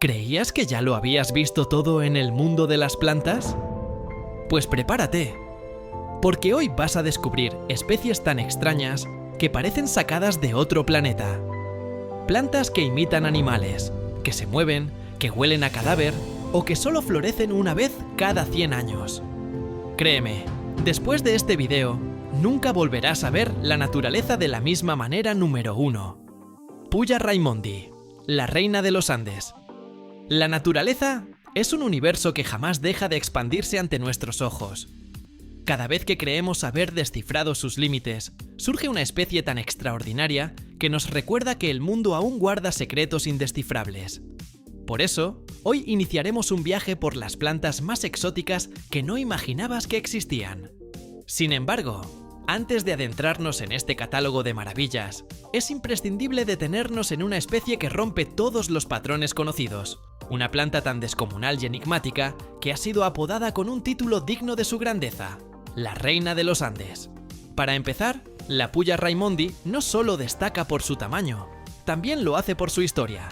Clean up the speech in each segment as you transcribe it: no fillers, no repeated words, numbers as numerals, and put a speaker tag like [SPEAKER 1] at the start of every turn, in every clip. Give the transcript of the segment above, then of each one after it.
[SPEAKER 1] ¿Creías que ya lo habías visto todo en el mundo de las plantas? Pues prepárate, porque hoy vas a descubrir especies tan extrañas que parecen sacadas de otro planeta. Plantas que imitan animales, que se mueven, que huelen a cadáver o que solo florecen una vez cada 100 años. Créeme, después de este video, nunca volverás a ver la naturaleza de la misma manera. Número 1. Puya Raimondi, la reina de los Andes. La naturaleza es un universo que jamás deja de expandirse ante nuestros ojos. Cada vez que creemos haber descifrado sus límites, surge una especie tan extraordinaria que nos recuerda que el mundo aún guarda secretos indescifrables. Por eso, hoy iniciaremos un viaje por las plantas más exóticas que no imaginabas que existían. Sin embargo, antes de adentrarnos en este catálogo de maravillas, es imprescindible detenernos en una especie que rompe todos los patrones conocidos. Una planta tan descomunal y enigmática que ha sido apodada con un título digno de su grandeza: la reina de los Andes. Para empezar, la Puya Raimondi no solo destaca por su tamaño, también lo hace por su historia.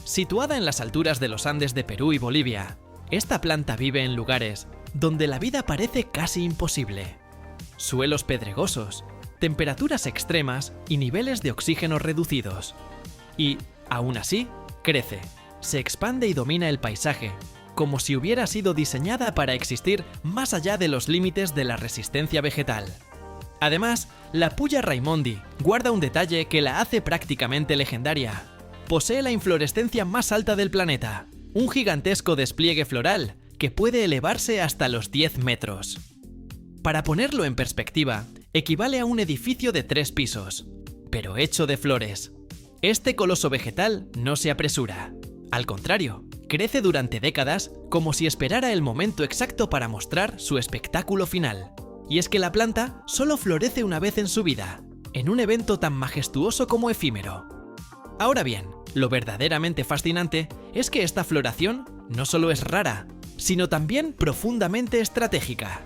[SPEAKER 1] Situada en las alturas de los Andes de Perú y Bolivia, esta planta vive en lugares donde la vida parece casi imposible. Suelos pedregosos, temperaturas extremas y niveles de oxígeno reducidos. Y, aún así, crece, se expande y domina el paisaje, como si hubiera sido diseñada para existir más allá de los límites de la resistencia vegetal. Además, la Puya Raimondi guarda un detalle que la hace prácticamente legendaria. Posee la inflorescencia más alta del planeta, un gigantesco despliegue floral que puede elevarse hasta los 10 metros. Para ponerlo en perspectiva, equivale a un edificio de 3 pisos, pero hecho de flores. Este coloso vegetal no se apresura. Al contrario, crece durante décadas como si esperara el momento exacto para mostrar su espectáculo final. Y es que la planta solo florece una vez en su vida, en un evento tan majestuoso como efímero. Ahora bien, lo verdaderamente fascinante es que esta floración no solo es rara, sino también profundamente estratégica.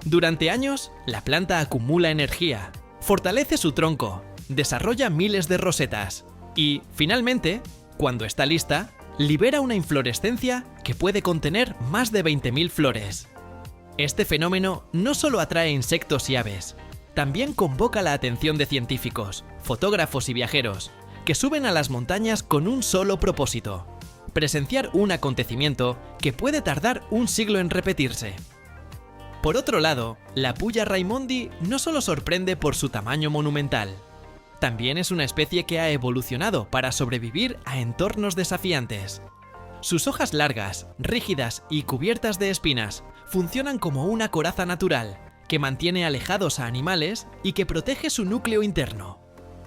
[SPEAKER 1] Durante años, la planta acumula energía, fortalece su tronco, desarrolla miles de rosetas y, finalmente, cuando está lista, libera una inflorescencia que puede contener más de 20.000 flores. Este fenómeno no solo atrae insectos y aves, también convoca la atención de científicos, fotógrafos y viajeros, que suben a las montañas con un solo propósito: presenciar un acontecimiento que puede tardar un siglo en repetirse. Por otro lado, la Puya Raimondi no solo sorprende por su tamaño monumental, también es una especie que ha evolucionado para sobrevivir a entornos desafiantes. Sus hojas largas, rígidas y cubiertas de espinas funcionan como una coraza natural que mantiene alejados a animales y que protege su núcleo interno.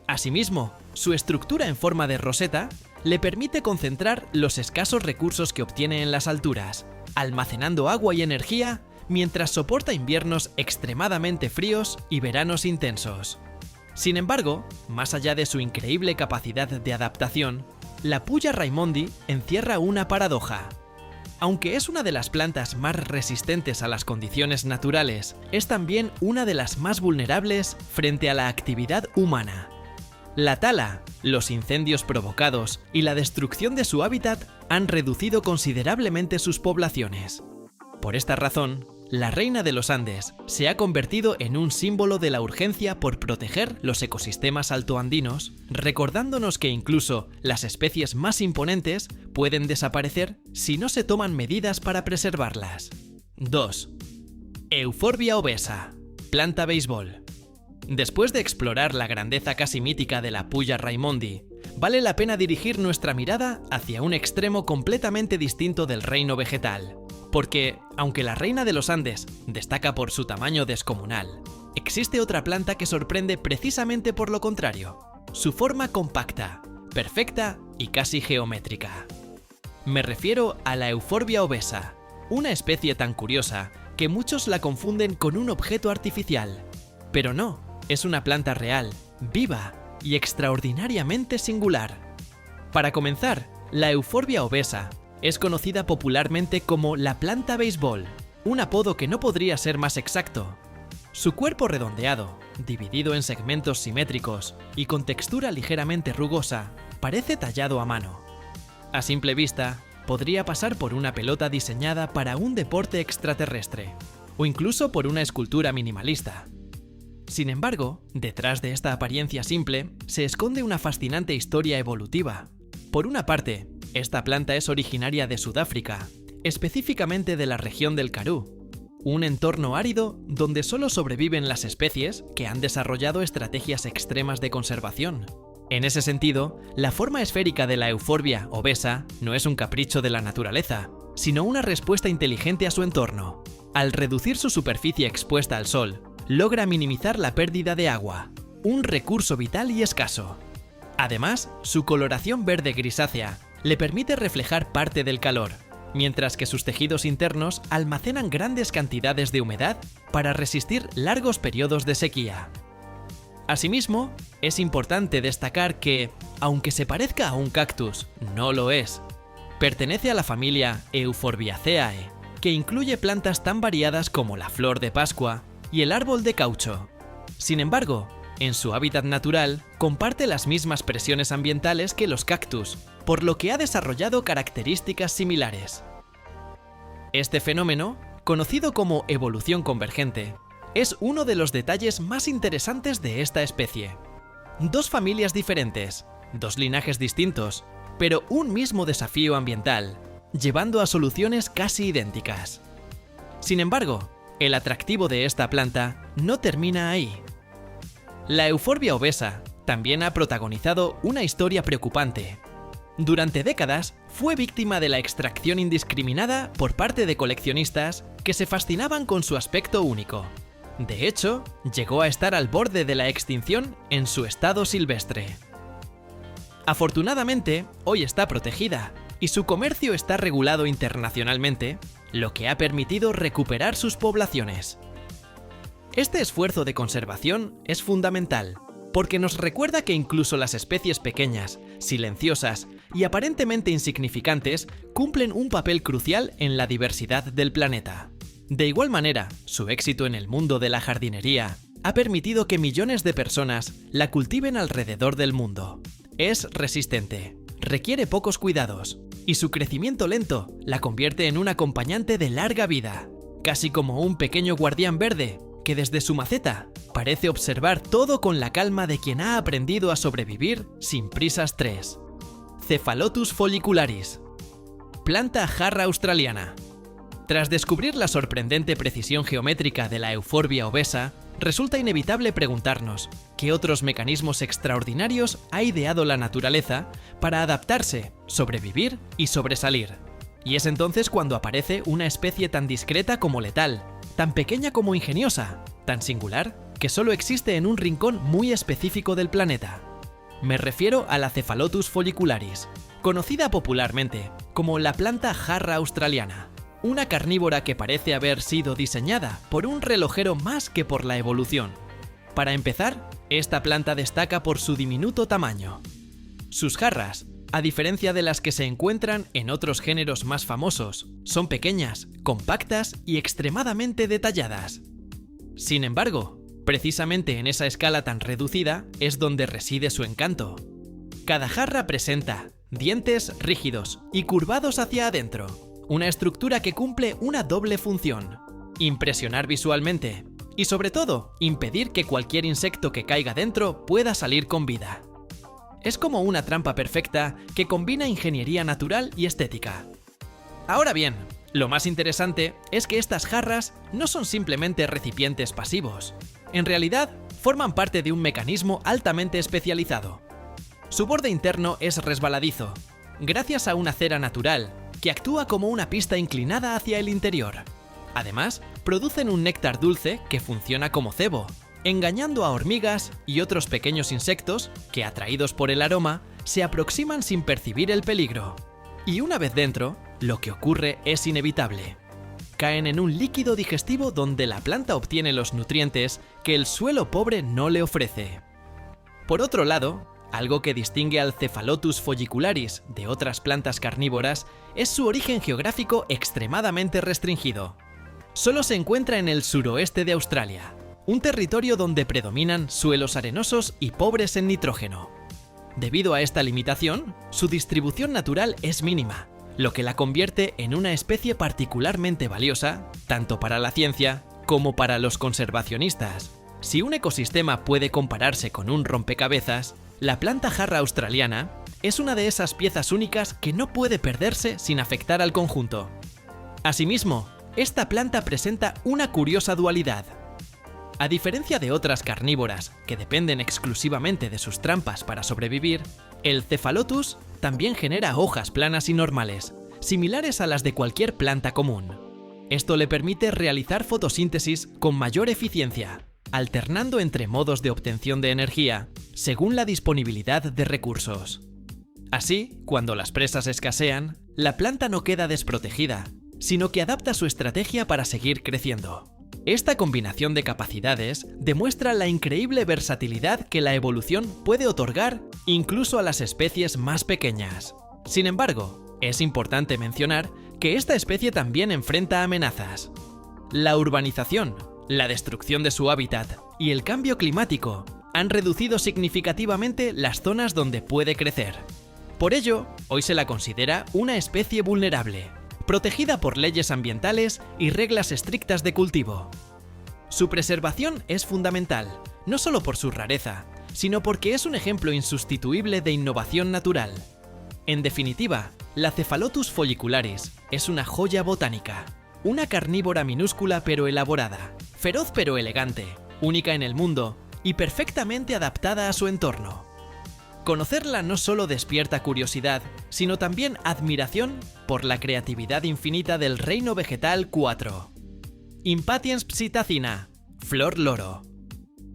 [SPEAKER 1] Asimismo, su estructura en forma de roseta le permite concentrar los escasos recursos que obtiene en las alturas, almacenando agua y energía mientras soporta inviernos extremadamente fríos y veranos intensos. Sin embargo, más allá de su increíble capacidad de adaptación, la Puya Raimondi encierra una paradoja. Aunque es una de las plantas más resistentes a las condiciones naturales, es también una de las más vulnerables frente a la actividad humana. La tala, los incendios provocados y la destrucción de su hábitat han reducido considerablemente sus poblaciones. Por esta razón, la reina de los Andes se ha convertido en un símbolo de la urgencia por proteger los ecosistemas altoandinos, recordándonos que incluso las especies más imponentes pueden desaparecer si no se toman medidas para preservarlas. 2. Euphorbia obesa, planta béisbol. Después de explorar la grandeza casi mítica de la Puya Raimondi, vale la pena dirigir nuestra mirada hacia un extremo completamente distinto del reino vegetal. Porque, aunque la reina de los Andes destaca por su tamaño descomunal, existe otra planta que sorprende precisamente por lo contrario: su forma compacta, perfecta y casi geométrica. Me refiero a la Euphorbia obesa, una especie tan curiosa que muchos la confunden con un objeto artificial. Pero no, es una planta real, viva y extraordinariamente singular. Para comenzar, la Euphorbia obesa es conocida popularmente como la planta béisbol, un apodo que no podría ser más exacto. Su cuerpo redondeado, dividido en segmentos simétricos y con textura ligeramente rugosa, parece tallado a mano. A simple vista, podría pasar por una pelota diseñada para un deporte extraterrestre, o incluso por una escultura minimalista. Sin embargo, detrás de esta apariencia simple se esconde una fascinante historia evolutiva. Por una parte, esta planta es originaria de Sudáfrica, específicamente de la región del Karoo, un entorno árido donde solo sobreviven las especies que han desarrollado estrategias extremas de conservación. En ese sentido, la forma esférica de la Euphorbia obesa no es un capricho de la naturaleza, sino una respuesta inteligente a su entorno. Al reducir su superficie expuesta al sol, logra minimizar la pérdida de agua, un recurso vital y escaso. Además, su coloración verde grisácea le permite reflejar parte del calor, mientras que sus tejidos internos almacenan grandes cantidades de humedad para resistir largos periodos de sequía. Asimismo, es importante destacar que, aunque se parezca a un cactus, no lo es. Pertenece a la familia Euphorbiaceae, que incluye plantas tan variadas como la flor de Pascua y el árbol de caucho. Sin embargo, en su hábitat natural, comparte las mismas presiones ambientales que los cactus, por lo que ha desarrollado características similares. Este fenómeno, conocido como evolución convergente, es uno de los detalles más interesantes de esta especie. Dos familias diferentes, dos linajes distintos, pero un mismo desafío ambiental, llevando a soluciones casi idénticas. Sin embargo, el atractivo de esta planta no termina ahí. La Euphorbia obesa también ha protagonizado una historia preocupante. Durante décadas fue víctima de la extracción indiscriminada por parte de coleccionistas que se fascinaban con su aspecto único. De hecho, llegó a estar al borde de la extinción en su estado silvestre. Afortunadamente, hoy está protegida y su comercio está regulado internacionalmente, lo que ha permitido recuperar sus poblaciones. Este esfuerzo de conservación es fundamental, porque nos recuerda que incluso las especies pequeñas, silenciosas y aparentemente insignificantes cumplen un papel crucial en la diversidad del planeta. De igual manera, su éxito en el mundo de la jardinería ha permitido que millones de personas la cultiven alrededor del mundo. Es resistente, requiere pocos cuidados, y su crecimiento lento la convierte en un acompañante de larga vida, casi como un pequeño guardián verde que desde su maceta parece observar todo con la calma de quien ha aprendido a sobrevivir sin prisas. Cephalotus follicularis, planta jarra australiana. Tras descubrir la sorprendente precisión geométrica de la Euphorbia obesa, resulta inevitable preguntarnos qué otros mecanismos extraordinarios ha ideado la naturaleza para adaptarse, sobrevivir y sobresalir. Y es entonces cuando aparece una especie tan discreta como letal, tan pequeña como ingeniosa, tan singular que solo existe en un rincón muy específico del planeta. Me refiero a la Cephalotus follicularis, conocida popularmente como la planta jarra australiana. Una carnívora que parece haber sido diseñada por un relojero más que por la evolución. Para empezar, esta planta destaca por su diminuto tamaño. Sus jarras, a diferencia de las que se encuentran en otros géneros más famosos, son pequeñas, compactas y extremadamente detalladas. Sin embargo, precisamente en esa escala tan reducida es donde reside su encanto. Cada jarra presenta dientes rígidos y curvados hacia adentro. Una estructura que cumple una doble función: impresionar visualmente y, sobre todo, impedir que cualquier insecto que caiga dentro pueda salir con vida. Es como una trampa perfecta que combina ingeniería natural y estética. Ahora bien, lo más interesante es que estas jarras no son simplemente recipientes pasivos. En realidad, forman parte de un mecanismo altamente especializado. Su borde interno es resbaladizo, gracias a una cera natural que actúa como una pista inclinada hacia el interior. Además, producen un néctar dulce que funciona como cebo, engañando a hormigas y otros pequeños insectos que, atraídos por el aroma, se aproximan sin percibir el peligro. Y una vez dentro, lo que ocurre es inevitable. Caen en un líquido digestivo donde la planta obtiene los nutrientes que el suelo pobre no le ofrece. Por otro lado, algo que distingue al Cephalotus follicularis de otras plantas carnívoras es su origen geográfico extremadamente restringido. Solo se encuentra en el suroeste de Australia, un territorio donde predominan suelos arenosos y pobres en nitrógeno. Debido a esta limitación, su distribución natural es mínima, lo que la convierte en una especie particularmente valiosa, tanto para la ciencia como para los conservacionistas. Si un ecosistema puede compararse con un rompecabezas, la planta jarra australiana es una de esas piezas únicas que no puede perderse sin afectar al conjunto. Asimismo, esta planta presenta una curiosa dualidad. A diferencia de otras carnívoras que dependen exclusivamente de sus trampas para sobrevivir, el Cephalotus también genera hojas planas y normales, similares a las de cualquier planta común. Esto le permite realizar fotosíntesis con mayor eficiencia, alternando entre modos de obtención de energía según la disponibilidad de recursos. Así, cuando las presas escasean, la planta no queda desprotegida, sino que adapta su estrategia para seguir creciendo. Esta combinación de capacidades demuestra la increíble versatilidad que la evolución puede otorgar incluso a las especies más pequeñas. Sin embargo, es importante mencionar que esta especie también enfrenta amenazas. La urbanización, la destrucción de su hábitat y el cambio climático han reducido significativamente las zonas donde puede crecer. Por ello, hoy se la considera una especie vulnerable, protegida por leyes ambientales y reglas estrictas de cultivo. Su preservación es fundamental, no solo por su rareza, sino porque es un ejemplo insustituible de innovación natural. En definitiva, la Cephalotus follicularis es una joya botánica, una carnívora minúscula pero elaborada, feroz pero elegante, única en el mundo y perfectamente adaptada a su entorno. Conocerla no solo despierta curiosidad, sino también admiración por la creatividad infinita del reino vegetal 4. Impatiens psittacina, flor loro.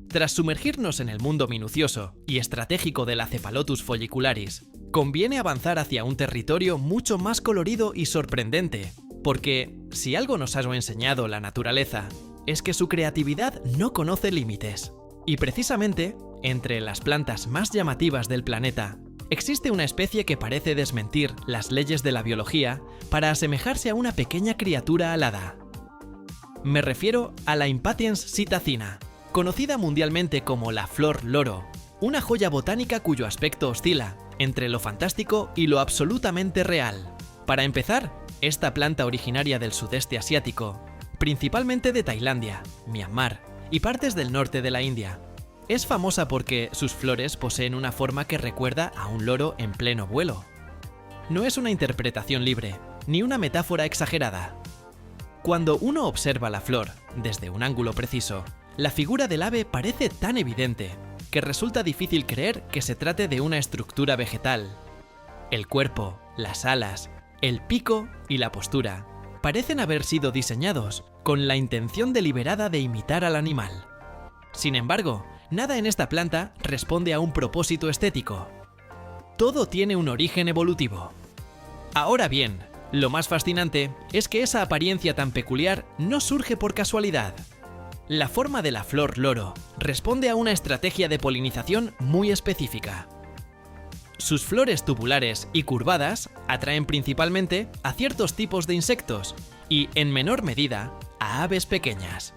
[SPEAKER 1] Tras sumergirnos en el mundo minucioso y estratégico de la Cephalotus follicularis, conviene avanzar hacia un territorio mucho más colorido y sorprendente, porque si algo nos ha enseñado la naturaleza, es que su creatividad no conoce límites. Y precisamente, entre las plantas más llamativas del planeta, existe una especie que parece desmentir las leyes de la biología para asemejarse a una pequeña criatura alada. Me refiero a la Impatiens psittacina, conocida mundialmente como la flor loro, una joya botánica cuyo aspecto oscila entre lo fantástico y lo absolutamente real. Para empezar, esta planta originaria del sudeste asiático, principalmente de Tailandia, Myanmar y partes del norte de la India, es famosa porque sus flores poseen una forma que recuerda a un loro en pleno vuelo. No es una interpretación libre, ni una metáfora exagerada. Cuando uno observa la flor desde un ángulo preciso, la figura del ave parece tan evidente que resulta difícil creer que se trate de una estructura vegetal. El cuerpo, las alas, el pico y la postura parecen haber sido diseñados con la intención deliberada de imitar al animal. Sin embargo, nada en esta planta responde a un propósito estético. Todo tiene un origen evolutivo. Ahora bien, lo más fascinante es que esa apariencia tan peculiar no surge por casualidad. La forma de la flor loro responde a una estrategia de polinización muy específica. Sus flores tubulares y curvadas atraen principalmente a ciertos tipos de insectos y, en menor medida, a aves pequeñas.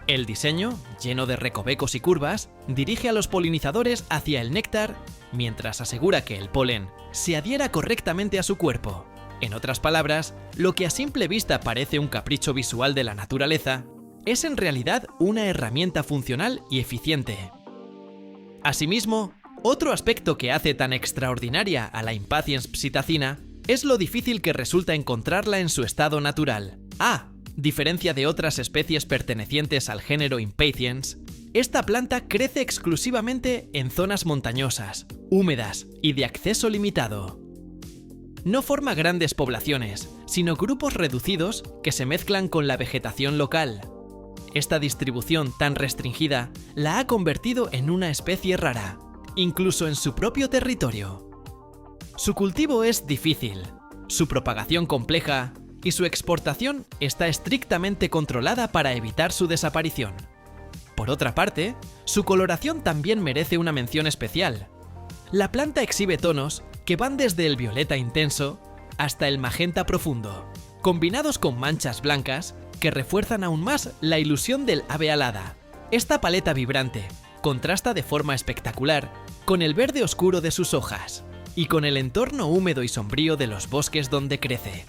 [SPEAKER 1] El diseño, lleno de recovecos y curvas, dirige a los polinizadores hacia el néctar, mientras asegura que el polen se adhiera correctamente a su cuerpo. En otras palabras, lo que a simple vista parece un capricho visual de la naturaleza, es en realidad una herramienta funcional y eficiente. Asimismo, otro aspecto que hace tan extraordinaria a la Impatiens psittacina es lo difícil que resulta encontrarla en su estado natural. A diferencia de otras especies pertenecientes al género Impatiens, esta planta crece exclusivamente en zonas montañosas, húmedas y de acceso limitado. No forma grandes poblaciones, sino grupos reducidos que se mezclan con la vegetación local. Esta distribución tan restringida la ha convertido en una especie rara, incluso en su propio territorio. Su cultivo es difícil, su propagación compleja y su exportación está estrictamente controlada para evitar su desaparición. Por otra parte, su coloración también merece una mención especial. La planta exhibe tonos que van desde el violeta intenso hasta el magenta profundo, combinados con manchas blancas que refuerzan aún más la ilusión del ave alada. Esta paleta vibrante contrasta de forma espectacular con el verde oscuro de sus hojas. y con el entorno húmedo y sombrío de los bosques donde crece.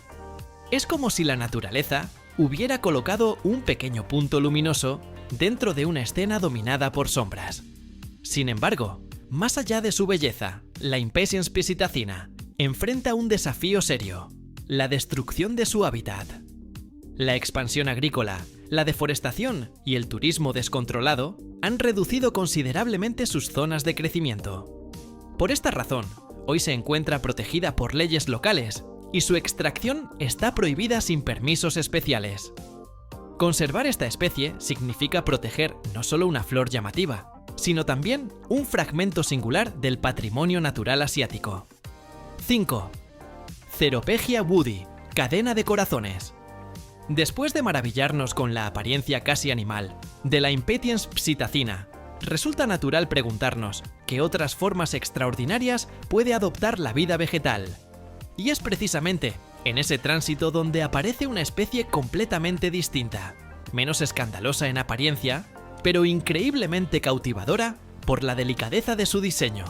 [SPEAKER 1] Es como si la naturaleza hubiera colocado un pequeño punto luminoso dentro de una escena dominada por sombras. Sin embargo, más allá de su belleza, la Impatiens Piscitacina enfrenta un desafío serio: la destrucción de su hábitat. La expansión agrícola, la deforestación y el turismo descontrolado han reducido considerablemente sus zonas de crecimiento. Por esta razón, hoy se encuentra protegida por leyes locales y su extracción está prohibida sin permisos especiales. Conservar esta especie significa proteger no solo una flor llamativa, sino también un fragmento singular del patrimonio natural asiático. 5. Ceropegia woodii, cadena de corazones. Después de maravillarnos con la apariencia casi animal de la Impatiens Piscitacina, resulta natural preguntarnos qué otras formas extraordinarias puede adoptar la vida vegetal. Y es precisamente en ese tránsito donde aparece una especie completamente distinta, menos escandalosa en apariencia, pero increíblemente cautivadora por la delicadeza de su diseño.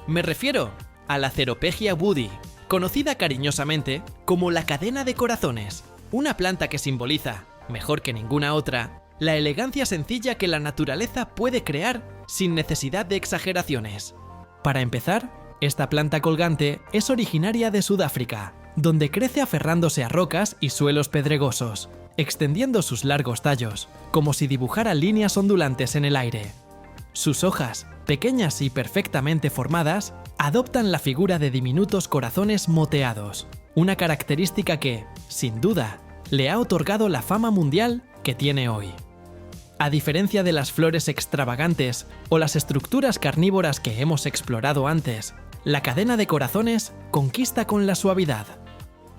[SPEAKER 1] Me refiero a la Ceropegia woodii, conocida cariñosamente como la cadena de corazones, una planta que simboliza, mejor que ninguna otra, la elegancia sencilla que la naturaleza puede crear sin necesidad de exageraciones. Para empezar, esta planta colgante es originaria de Sudáfrica, donde crece aferrándose a rocas y suelos pedregosos, extendiendo sus largos tallos, como si dibujara líneas ondulantes en el aire. Sus hojas, pequeñas y perfectamente formadas, adoptan la figura de diminutos corazones moteados, una característica que, sin duda, le ha otorgado la fama mundial que tiene hoy. A diferencia de las flores extravagantes o las estructuras carnívoras que hemos explorado antes, la cadena de corazones conquista con la suavidad.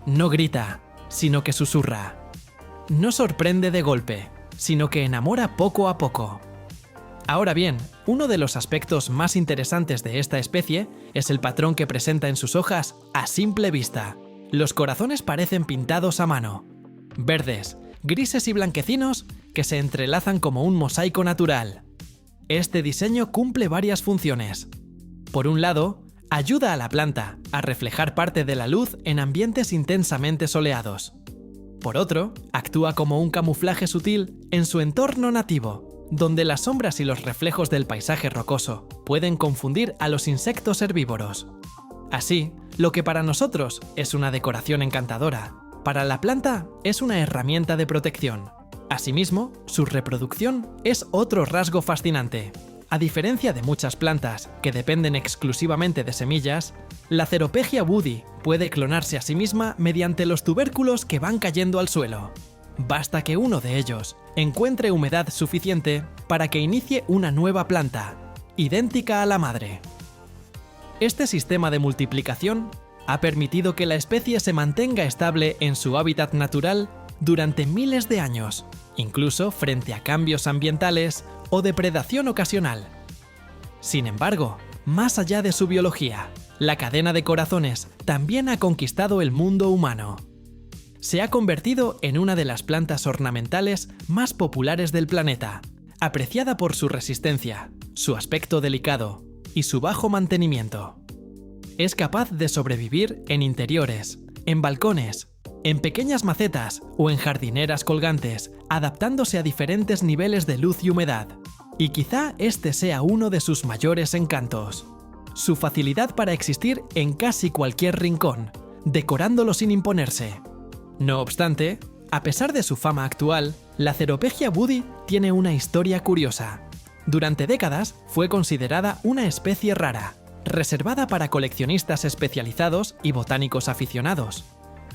[SPEAKER 1] No grita, sino que susurra. No sorprende de golpe, sino que enamora poco a poco. Ahora bien, uno de los aspectos más interesantes de esta especie es el patrón que presenta en sus hojas a simple vista. Los corazones parecen pintados a mano, verdes, grises y blanquecinos que se entrelazan como un mosaico natural. Este diseño cumple varias funciones. Por un lado, ayuda a la planta a reflejar parte de la luz en ambientes intensamente soleados. Por otro, actúa como un camuflaje sutil en su entorno nativo, donde las sombras y los reflejos del paisaje rocoso pueden confundir a los insectos herbívoros. Así, lo que para nosotros es una decoración encantadora, para la planta es una herramienta de protección. Asimismo, su reproducción es otro rasgo fascinante. A diferencia de muchas plantas que dependen exclusivamente de semillas, la Ceropegia woodii puede clonarse a sí misma mediante los tubérculos que van cayendo al suelo. Basta que uno de ellos encuentre humedad suficiente para que inicie una nueva planta, idéntica a la madre. Este sistema de multiplicación ha permitido que la especie se mantenga estable en su hábitat natural durante miles de años, incluso frente a cambios ambientales o depredación ocasional. Sin embargo, más allá de su biología, la cadena de corazones también ha conquistado el mundo humano. Se ha convertido en una de las plantas ornamentales más populares del planeta, apreciada por su resistencia, su aspecto delicado y su bajo mantenimiento. Es capaz de sobrevivir en interiores, en balcones, en pequeñas macetas o en jardineras colgantes, adaptándose a diferentes niveles de luz y humedad. Y quizá este sea uno de sus mayores encantos: su facilidad para existir en casi cualquier rincón, decorándolo sin imponerse. No obstante, a pesar de su fama actual, la Ceropegia woodii tiene una historia curiosa. Durante décadas fue considerada una especie rara, reservada para coleccionistas especializados y botánicos aficionados.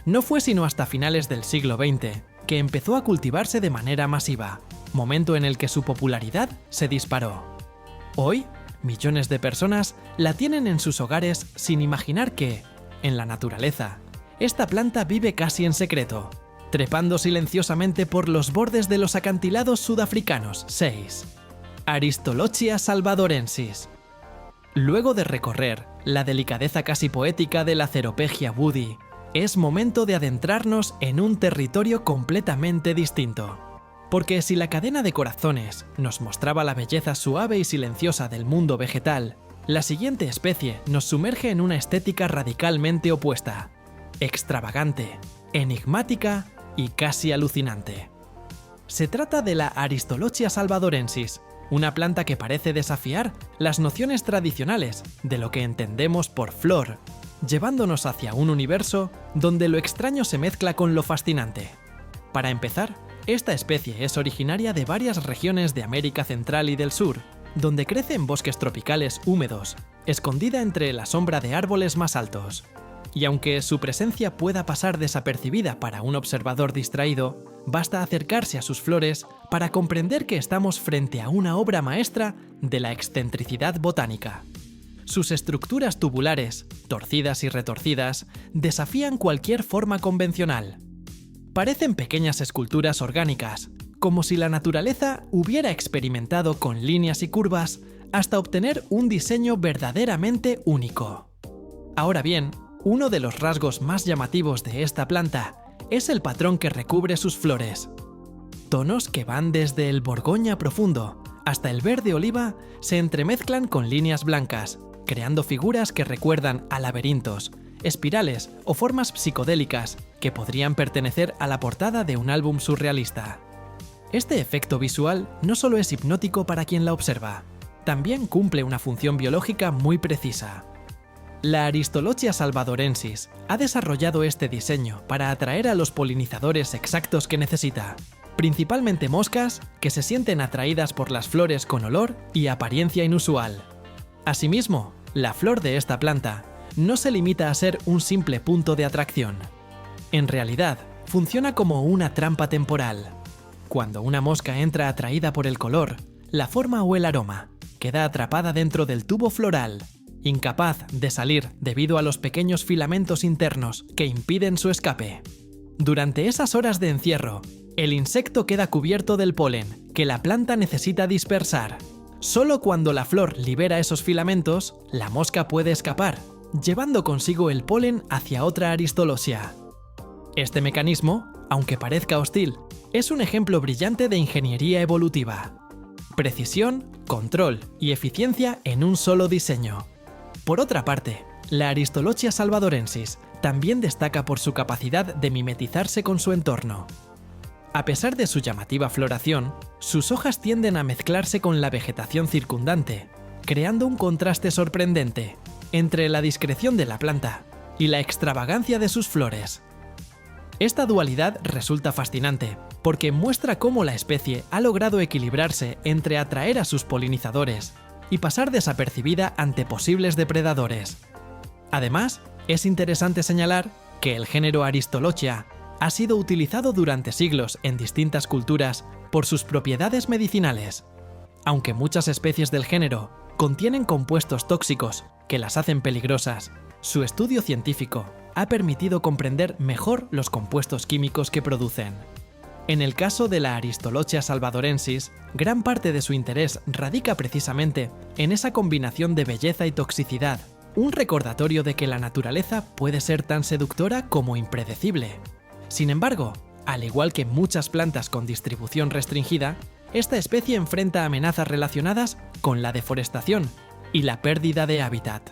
[SPEAKER 1] No fue sino hasta finales del siglo XX que empezó a cultivarse de manera masiva, momento en el que su popularidad se disparó. Hoy, millones de personas la tienen en sus hogares sin imaginar que, en la naturaleza, esta planta vive casi en secreto, trepando silenciosamente por los bordes de los acantilados sudafricanos. 6. Aristolochia salvadorensis. Luego de recorrer la delicadeza casi poética de la Ceropegia woodii, es momento de adentrarnos en un territorio completamente distinto. Porque si la cadena de corazones nos mostraba la belleza suave y silenciosa del mundo vegetal, La siguiente especie nos sumerge en una estética radicalmente opuesta: extravagante, enigmática y casi alucinante. Se trata de la Aristolochia salvadorensis, una planta que parece desafiar las nociones tradicionales de lo que entendemos por flor, llevándonos hacia un universo donde lo extraño se mezcla con lo fascinante. Para empezar, esta especie es originaria de varias regiones de América Central y del Sur, donde crece en bosques tropicales húmedos, escondida entre la sombra de árboles más altos. Y aunque su presencia pueda pasar desapercibida para un observador distraído, basta acercarse a sus flores para comprender que estamos frente a una obra maestra de la excentricidad botánica. Sus estructuras tubulares, torcidas y retorcidas, desafían cualquier forma convencional. Parecen pequeñas esculturas orgánicas, como si la naturaleza hubiera experimentado con líneas y curvas hasta obtener un diseño verdaderamente único. Ahora bien, uno de los rasgos más llamativos de esta planta es el patrón que recubre sus flores. Tonos que van desde el Borgoña profundo hasta el verde oliva se entremezclan con líneas blancas, creando figuras que recuerdan a laberintos, espirales o formas psicodélicas que podrían pertenecer a la portada de un álbum surrealista. Este efecto visual no solo es hipnótico para quien la observa, también cumple una función biológica muy precisa. La Aristolochia salvadorensis ha desarrollado este diseño para atraer a los polinizadores exactos que necesita, principalmente moscas que se sienten atraídas por las flores con olor y apariencia inusual. Asimismo, la flor de esta planta no se limita a ser un simple punto de atracción. En realidad, funciona como una trampa temporal. Cuando una mosca entra atraída por el color, la forma o el aroma, queda atrapada dentro del tubo floral, incapaz de salir debido a los pequeños filamentos internos que impiden su escape. Durante esas horas de encierro, el insecto queda cubierto del polen que la planta necesita dispersar. Solo cuando la flor libera esos filamentos, la mosca puede escapar, llevando consigo el polen hacia otra Aristolochia. Este mecanismo, aunque parezca hostil, es un ejemplo brillante de ingeniería evolutiva. Precisión, control y eficiencia en un solo diseño. Por otra parte, la Aristolochia salvadorensis también destaca por su capacidad de mimetizarse con su entorno. A pesar de su llamativa floración, sus hojas tienden a mezclarse con la vegetación circundante, creando un contraste sorprendente entre la discreción de la planta y la extravagancia de sus flores. Esta dualidad resulta fascinante, porque muestra cómo la especie ha logrado equilibrarse entre atraer a sus polinizadores y pasar desapercibida ante posibles depredadores. Además, es interesante señalar que el género Aristolochia ha sido utilizado durante siglos en distintas culturas por sus propiedades medicinales. Aunque muchas especies del género contienen compuestos tóxicos que las hacen peligrosas, su estudio científico ha permitido comprender mejor los compuestos químicos que producen. En el caso de la Aristolochia salvadorensis, gran parte de su interés radica precisamente en esa combinación de belleza y toxicidad, un recordatorio de que la naturaleza puede ser tan seductora como impredecible. Sin embargo, al igual que muchas plantas con distribución restringida, esta especie enfrenta amenazas relacionadas con la deforestación y la pérdida de hábitat.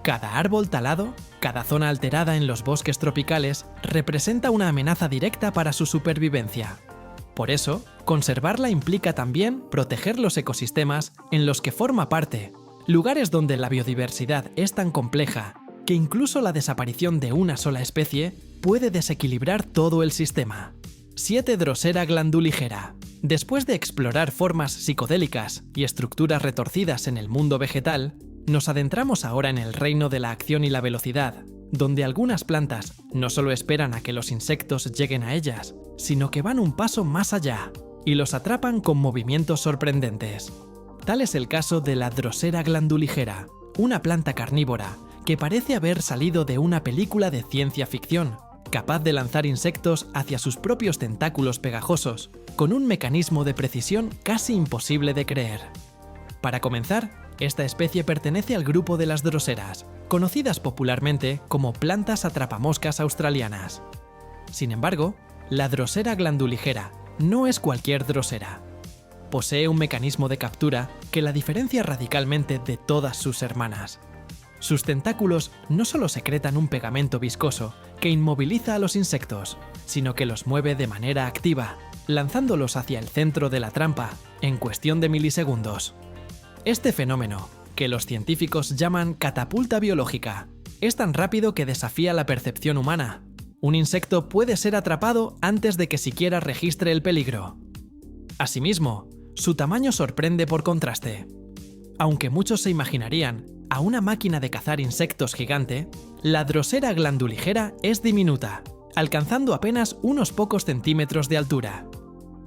[SPEAKER 1] Cada árbol talado, cada zona alterada en los bosques tropicales representa una amenaza directa para su supervivencia. Por eso, conservarla implica también proteger los ecosistemas en los que forma parte, lugares donde la biodiversidad es tan compleja que incluso la desaparición de una sola especie puede desequilibrar todo el sistema. 7. Drosera glanduligera. Después de explorar formas psicodélicas y estructuras retorcidas en el mundo vegetal, nos adentramos ahora en el reino de la acción y la velocidad, donde algunas plantas no solo esperan a que los insectos lleguen a ellas, sino que van un paso más allá y los atrapan con movimientos sorprendentes. Tal es el caso de la Drosera glanduligera, una planta carnívora que parece haber salido de una película de ciencia ficción, capaz de lanzar insectos hacia sus propios tentáculos pegajosos, con un mecanismo de precisión casi imposible de creer. Para comenzar, esta especie pertenece al grupo de las droseras, conocidas popularmente como plantas atrapamoscas australianas. Sin embargo, la Drosera glanduligera no es cualquier drosera. posee un mecanismo de captura que la diferencia radicalmente de todas sus hermanas. Sus tentáculos no solo secretan un pegamento viscoso que inmoviliza a los insectos, sino que los mueve de manera activa, lanzándolos hacia el centro de la trampa en cuestión de milisegundos. Este fenómeno, que los científicos llaman catapulta biológica, es tan rápido que desafía la percepción humana. Un insecto puede ser atrapado antes de que siquiera registre el peligro. Asimismo, su tamaño sorprende por contraste. Aunque muchos se imaginarían a una máquina de cazar insectos gigante, la Drosera glanduligera es diminuta, alcanzando apenas unos pocos centímetros de altura.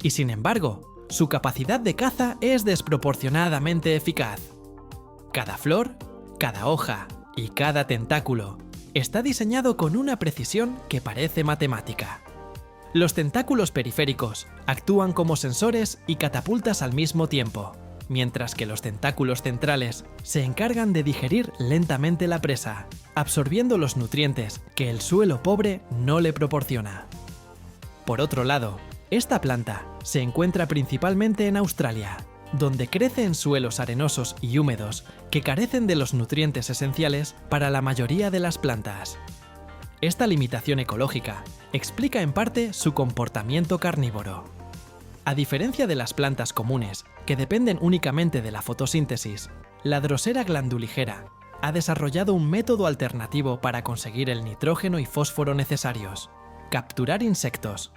[SPEAKER 1] Y sin embargo, su capacidad de caza es desproporcionadamente eficaz. Cada flor, cada hoja y cada tentáculo está diseñado con una precisión que parece matemática. Los tentáculos periféricos actúan como sensores y catapultas al mismo tiempo, mientras que los tentáculos centrales se encargan de digerir lentamente la presa, absorbiendo los nutrientes que el suelo pobre no le proporciona. Por otro lado, esta planta se encuentra principalmente en Australia, donde crece en suelos arenosos y húmedos que carecen de los nutrientes esenciales para la mayoría de las plantas. Esta limitación ecológica explica en parte su comportamiento carnívoro. A diferencia de las plantas comunes, que dependen únicamente de la fotosíntesis, la Drosera glanduligera ha desarrollado un método alternativo para conseguir el nitrógeno y fósforo necesarios: capturar insectos.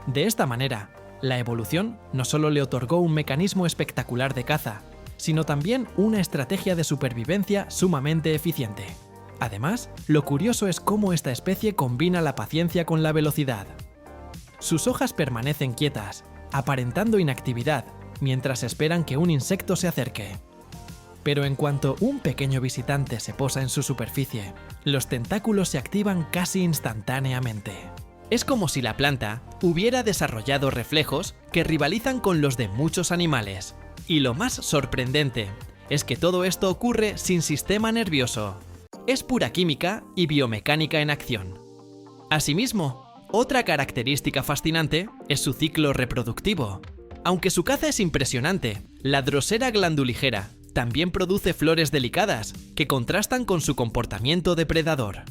[SPEAKER 1] De esta manera, la evolución no solo le otorgó un mecanismo espectacular de caza, sino también una estrategia de supervivencia sumamente eficiente. Además, lo curioso es cómo esta especie combina la paciencia con la velocidad. Sus hojas permanecen quietas, aparentando inactividad, mientras esperan que un insecto se acerque. Pero en cuanto un pequeño visitante se posa en su superficie, los tentáculos se activan casi instantáneamente. Es como si la planta hubiera desarrollado reflejos que rivalizan con los de muchos animales. Y lo más sorprendente es que todo esto ocurre sin sistema nervioso. Es pura química y biomecánica en acción. Asimismo, otra característica fascinante es su ciclo reproductivo. Aunque su caza es impresionante, la Drosera glanduligera también produce flores delicadas que contrastan con su comportamiento depredador.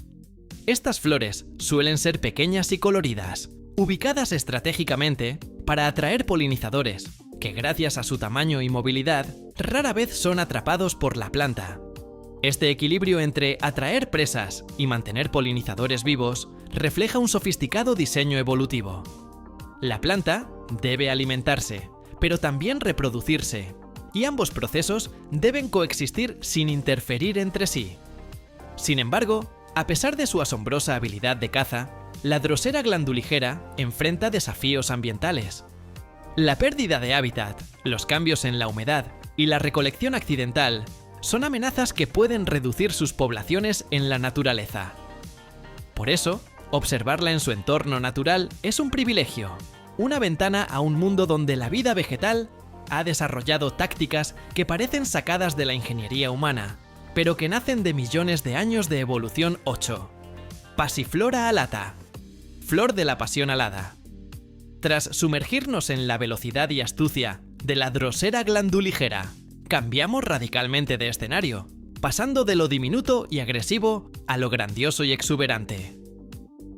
[SPEAKER 1] Estas flores suelen ser pequeñas y coloridas, ubicadas estratégicamente para atraer polinizadores, que gracias a su tamaño y movilidad, rara vez son atrapados por la planta. Este equilibrio entre atraer presas y mantener polinizadores vivos refleja un sofisticado diseño evolutivo. La planta debe alimentarse, pero también reproducirse, y ambos procesos deben coexistir sin interferir entre sí. Sin embargo, a pesar de su asombrosa habilidad de caza, la Drosera glanduligera enfrenta desafíos ambientales. La pérdida de hábitat, los cambios en la humedad y la recolección accidental son amenazas que pueden reducir sus poblaciones en la naturaleza. Por eso, observarla en su entorno natural es un privilegio, una ventana a un mundo donde la vida vegetal ha desarrollado tácticas que parecen sacadas de la ingeniería humana, pero que nacen de millones de años de evolución 8. Passiflora alata, flor de la pasión alada. Tras sumergirnos en la velocidad y astucia de la Drosera glanduligera, cambiamos radicalmente de escenario, pasando de lo diminuto y agresivo a lo grandioso y exuberante.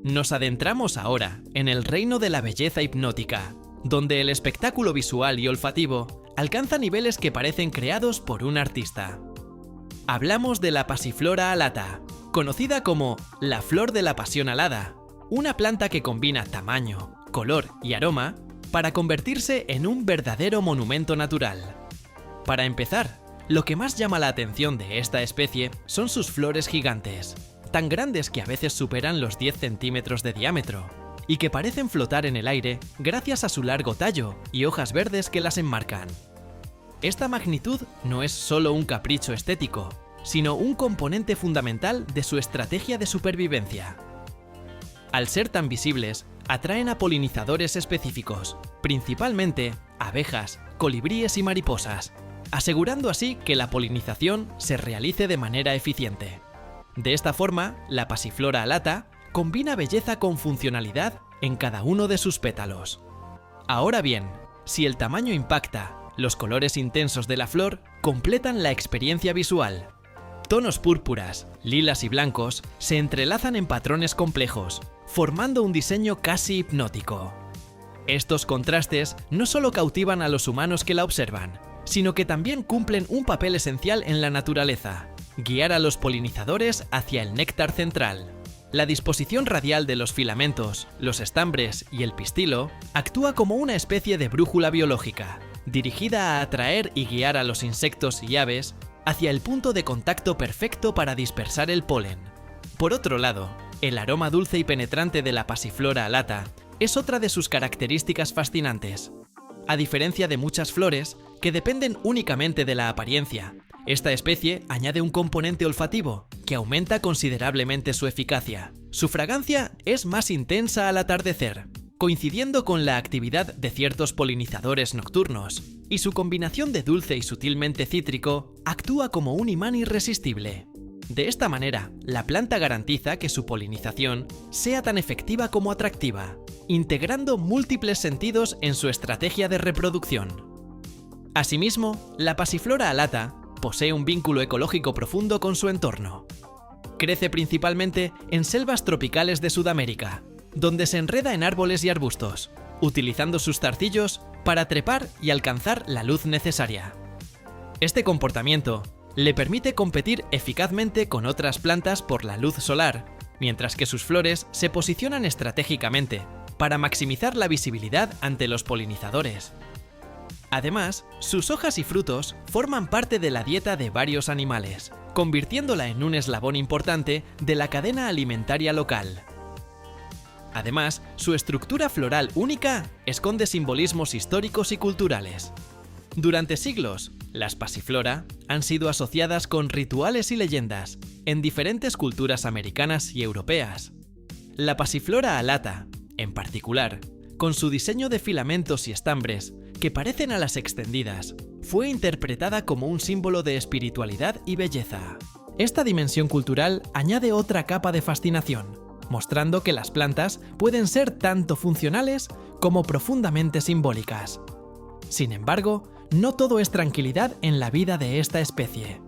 [SPEAKER 1] Nos adentramos ahora en el reino de la belleza hipnótica, donde el espectáculo visual y olfativo alcanza niveles que parecen creados por un artista. Hablamos de la Passiflora alata, conocida como la flor de la pasión alada, una planta que combina tamaño, color y aroma para convertirse en un verdadero monumento natural. Para empezar, lo que más llama la atención de esta especie son sus flores gigantes, tan grandes que a veces superan los 10 centímetros de diámetro, y que parecen flotar en el aire gracias a su largo tallo y hojas verdes que las enmarcan. Esta magnitud no es solo un capricho estético, sino un componente fundamental de su estrategia de supervivencia. Al ser tan visibles, atraen a polinizadores específicos, principalmente abejas, colibríes y mariposas, asegurando así que la polinización se realice de manera eficiente. De esta forma, la Passiflora alata combina belleza con funcionalidad en cada uno de sus pétalos. Ahora bien, Si el tamaño impacta, los colores intensos de la flor completan la experiencia visual. Tonos púrpuras, lilas y blancos se entrelazan en patrones complejos, formando un diseño casi hipnótico. Estos contrastes no solo cautivan a los humanos que la observan, sino que también cumplen un papel esencial en la naturaleza: guiar a los polinizadores hacia el néctar central. La disposición radial de los filamentos, los estambres y el pistilo actúa como una especie de brújula biológica, dirigida a atraer y guiar a los insectos y aves hacia el punto de contacto perfecto para dispersar el polen. Por otro lado, el aroma dulce y penetrante de la Passiflora alata es otra de sus características fascinantes. A diferencia de muchas flores, que dependen únicamente de la apariencia, esta especie añade un componente olfativo que aumenta considerablemente su eficacia. Su fragancia es más intensa al atardecer, coincidiendo con la actividad de ciertos polinizadores nocturnos, y su combinación de dulce y sutilmente cítrico actúa como un imán irresistible. De esta manera, la planta garantiza que su polinización sea tan efectiva como atractiva, integrando múltiples sentidos en su estrategia de reproducción. Asimismo, la Passiflora alata posee un vínculo ecológico profundo con su entorno. Crece principalmente en selvas tropicales de Sudamérica, donde se enreda en árboles y arbustos, utilizando sus zarcillos para trepar y alcanzar la luz necesaria. Este comportamiento le permite competir eficazmente con otras plantas por la luz solar, mientras que sus flores se posicionan estratégicamente para maximizar la visibilidad ante los polinizadores. Además, sus hojas y frutos forman parte de la dieta de varios animales, convirtiéndola en un eslabón importante de la cadena alimentaria local. Además, su estructura floral única esconde simbolismos históricos y culturales. Durante siglos, las Passiflora han sido asociadas con rituales y leyendas en diferentes culturas americanas y europeas. La Passiflora alata, en particular, con su diseño de filamentos y estambres que parecen alas extendidas, fue interpretada como un símbolo de espiritualidad y belleza. Esta dimensión cultural añade otra capa de fascinación, mostrando que las plantas pueden ser tanto funcionales como profundamente simbólicas. Sin embargo, no todo es tranquilidad en la vida de esta especie.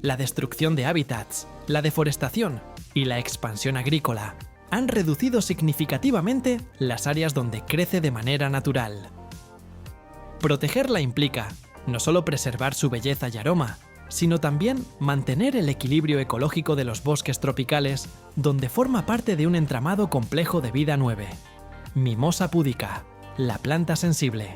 [SPEAKER 1] La destrucción de hábitats, la deforestación y la expansión agrícola han reducido significativamente las áreas donde crece de manera natural. Protegerla implica no solo preservar su belleza y aroma, sino también mantener el equilibrio ecológico de los bosques tropicales, donde forma parte de un entramado complejo de vida 9. Mimosa pudica, la planta sensible.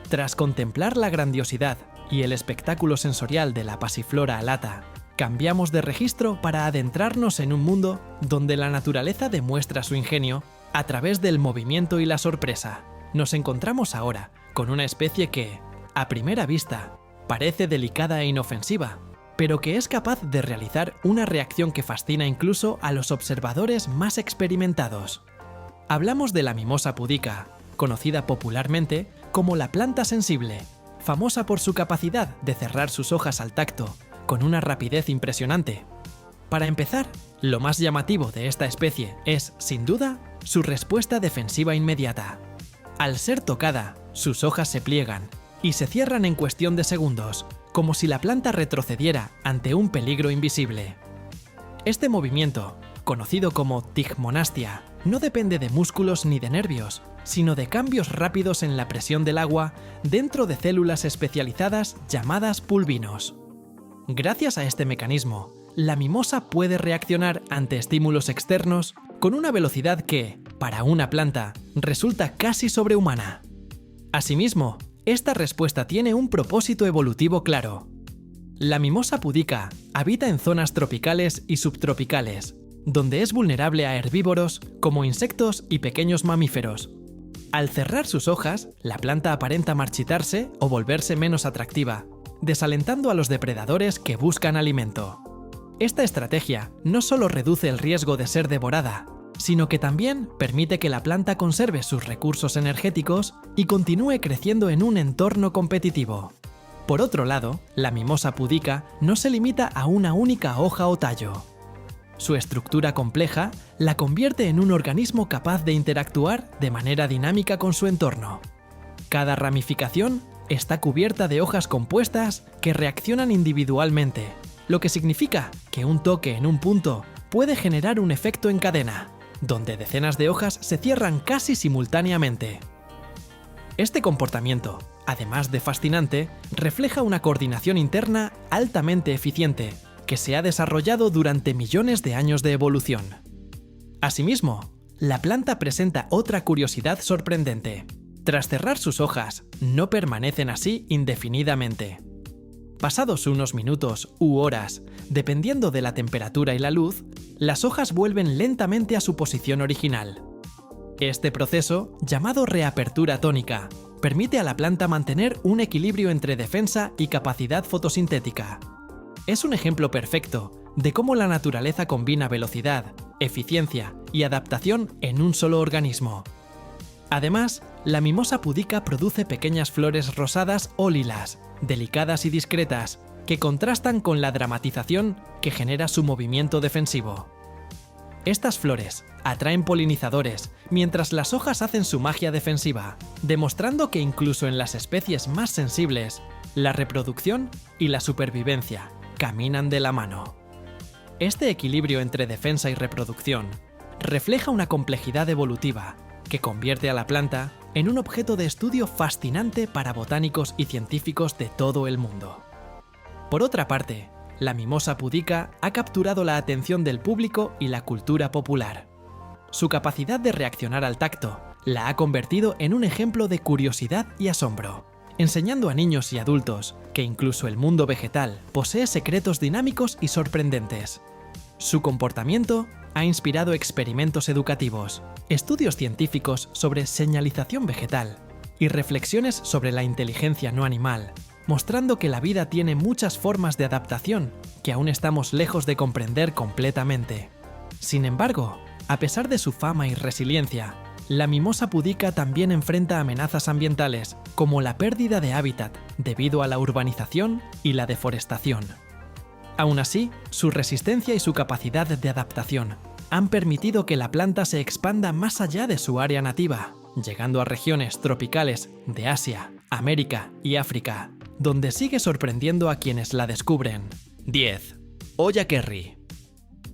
[SPEAKER 1] Tras contemplar la grandiosidad y el espectáculo sensorial de la Passiflora alata, cambiamos de registro para adentrarnos en un mundo donde la naturaleza demuestra su ingenio a través del movimiento y la sorpresa. Nos encontramos ahora con una especie que, a primera vista, parece delicada e inofensiva, pero que es capaz de realizar una reacción que fascina incluso a los observadores más experimentados. Hablamos de la mimosa pudica, conocida popularmente como la planta sensible, famosa por su capacidad de cerrar sus hojas al tacto con una rapidez impresionante. Para empezar, lo más llamativo de esta especie es, sin duda, su respuesta defensiva inmediata. Al ser tocada, sus hojas se pliegan y se cierran en cuestión de segundos, como si la planta retrocediera ante un peligro invisible. Este movimiento, conocido como tigmonastia, no depende de músculos ni de nervios, sino de cambios rápidos en la presión del agua dentro de células especializadas llamadas pulvinos. Gracias a este mecanismo, la mimosa puede reaccionar ante estímulos externos con una velocidad que, para una planta, resulta casi sobrehumana. Asimismo, esta respuesta tiene un propósito evolutivo claro. La mimosa pudica habita en zonas tropicales y subtropicales, donde es vulnerable a herbívoros como insectos y pequeños mamíferos. Al cerrar sus hojas, la planta aparenta marchitarse o volverse menos atractiva, desalentando a los depredadores que buscan alimento. Esta estrategia no solo reduce el riesgo de ser devorada, sino que también permite que la planta conserve sus recursos energéticos y continúe creciendo en un entorno competitivo. Por otro lado, la mimosa pudica no se limita a una única hoja o tallo. Su estructura compleja la convierte en un organismo capaz de interactuar de manera dinámica con su entorno. Cada ramificación está cubierta de hojas compuestas que reaccionan individualmente, lo que significa que un toque en un punto puede generar un efecto en cadena, donde decenas de hojas se cierran casi simultáneamente. Este comportamiento, además de fascinante, refleja una coordinación interna altamente eficiente, que se ha desarrollado durante millones de años de evolución. Asimismo, la planta presenta otra curiosidad sorprendente. Tras cerrar sus hojas, no permanecen así indefinidamente. Pasados unos minutos u horas, dependiendo de la temperatura y la luz, las hojas vuelven lentamente a su posición original. Este proceso, llamado reapertura tónica, permite a la planta mantener un equilibrio entre defensa y capacidad fotosintética. Es un ejemplo perfecto de cómo la naturaleza combina velocidad, eficiencia y adaptación en un solo organismo. Además, la mimosa pudica produce pequeñas flores rosadas o lilas, delicadas y discretas, que contrastan con la dramatización que genera su movimiento defensivo. Estas flores atraen polinizadores, mientras las hojas hacen su magia defensiva, demostrando que incluso en las especies más sensibles, la reproducción y la supervivencia caminan de la mano. Este equilibrio entre defensa y reproducción refleja una complejidad evolutiva que convierte a la planta en un objeto de estudio fascinante para botánicos y científicos de todo el mundo. Por otra parte, la mimosa pudica ha capturado la atención del público y la cultura popular. Su capacidad de reaccionar al tacto la ha convertido en un ejemplo de curiosidad y asombro, enseñando a niños y adultos que incluso el mundo vegetal posee secretos dinámicos y sorprendentes. Su comportamiento ha inspirado experimentos educativos, estudios científicos sobre señalización vegetal y reflexiones sobre la inteligencia no animal, mostrando que la vida tiene muchas formas de adaptación que aún estamos lejos de comprender completamente. Sin embargo, a pesar de su fama y resiliencia, la mimosa pudica también enfrenta amenazas ambientales, como la pérdida de hábitat debido a la urbanización y la deforestación. Aún así, su resistencia y su capacidad de adaptación han permitido que la planta se expanda más allá de su área nativa, llegando a regiones tropicales de Asia, América y África, donde sigue sorprendiendo a quienes la descubren. 10. Hoya Kerry.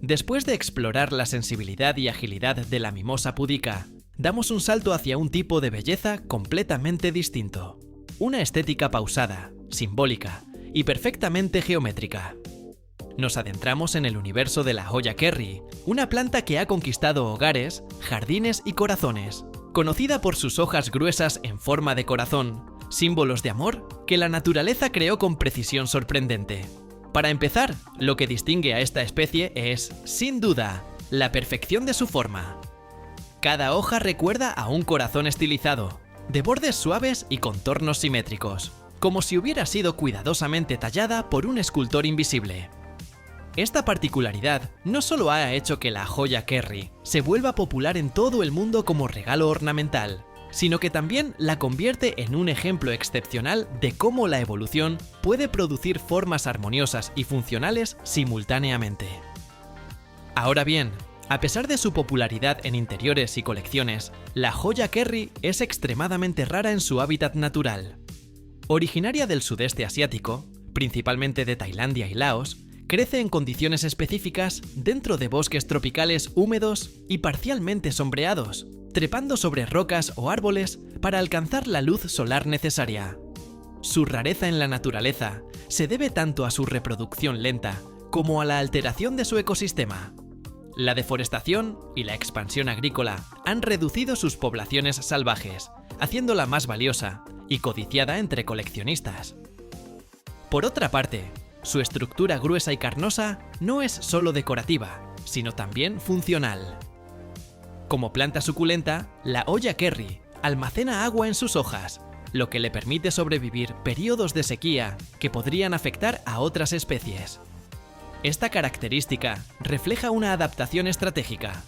[SPEAKER 1] Después de explorar la sensibilidad y agilidad de la mimosa pudica, damos un salto hacia un tipo de belleza completamente distinto. Una estética pausada, simbólica y perfectamente geométrica. Nos adentramos en el universo de la Hoya Kerry, una planta que ha conquistado hogares, jardines y corazones, conocida por sus hojas gruesas en forma de corazón, símbolos de amor que la naturaleza creó con precisión sorprendente. Para empezar, lo que distingue a esta especie es, sin duda, la perfección de su forma. Cada hoja recuerda a un corazón estilizado, de bordes suaves y contornos simétricos, como si hubiera sido cuidadosamente tallada por un escultor invisible. Esta particularidad no solo ha hecho que la Hoya Kerry se vuelva popular en todo el mundo como regalo ornamental, sino que también la convierte en un ejemplo excepcional de cómo la evolución puede producir formas armoniosas y funcionales simultáneamente. Ahora bien, a pesar de su popularidad en interiores y colecciones, la Hoya Kerry es extremadamente rara en su hábitat natural. Originaria del sudeste asiático, principalmente de Tailandia y Laos, crece en condiciones específicas dentro de bosques tropicales húmedos y parcialmente sombreados, trepando sobre rocas o árboles para alcanzar la luz solar necesaria. Su rareza en la naturaleza se debe tanto a su reproducción lenta como a la alteración de su ecosistema. La deforestación y la expansión agrícola han reducido sus poblaciones salvajes, haciéndola más valiosa y codiciada entre coleccionistas. Por otra parte, su estructura gruesa y carnosa no es solo decorativa, sino también funcional. Como planta suculenta, la Hoya Kerry almacena agua en sus hojas, lo que le permite sobrevivir periodos de sequía que podrían afectar a otras especies. Esta característica refleja una adaptación estratégica.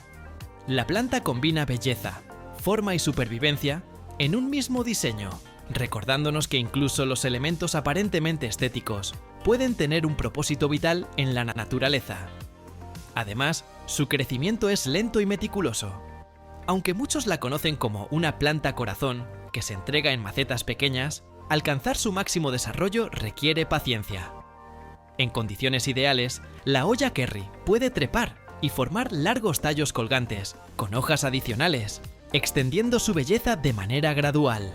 [SPEAKER 1] La planta combina belleza, forma y supervivencia en un mismo diseño, recordándonos que incluso los elementos aparentemente estéticos pueden tener un propósito vital en la naturaleza. Además, su crecimiento es lento y meticuloso. Aunque muchos la conocen como una planta corazón, que se entrega en macetas pequeñas, alcanzar su máximo desarrollo requiere paciencia. En condiciones ideales, la Hoya Kerry puede trepar y formar largos tallos colgantes, con hojas adicionales, extendiendo su belleza de manera gradual.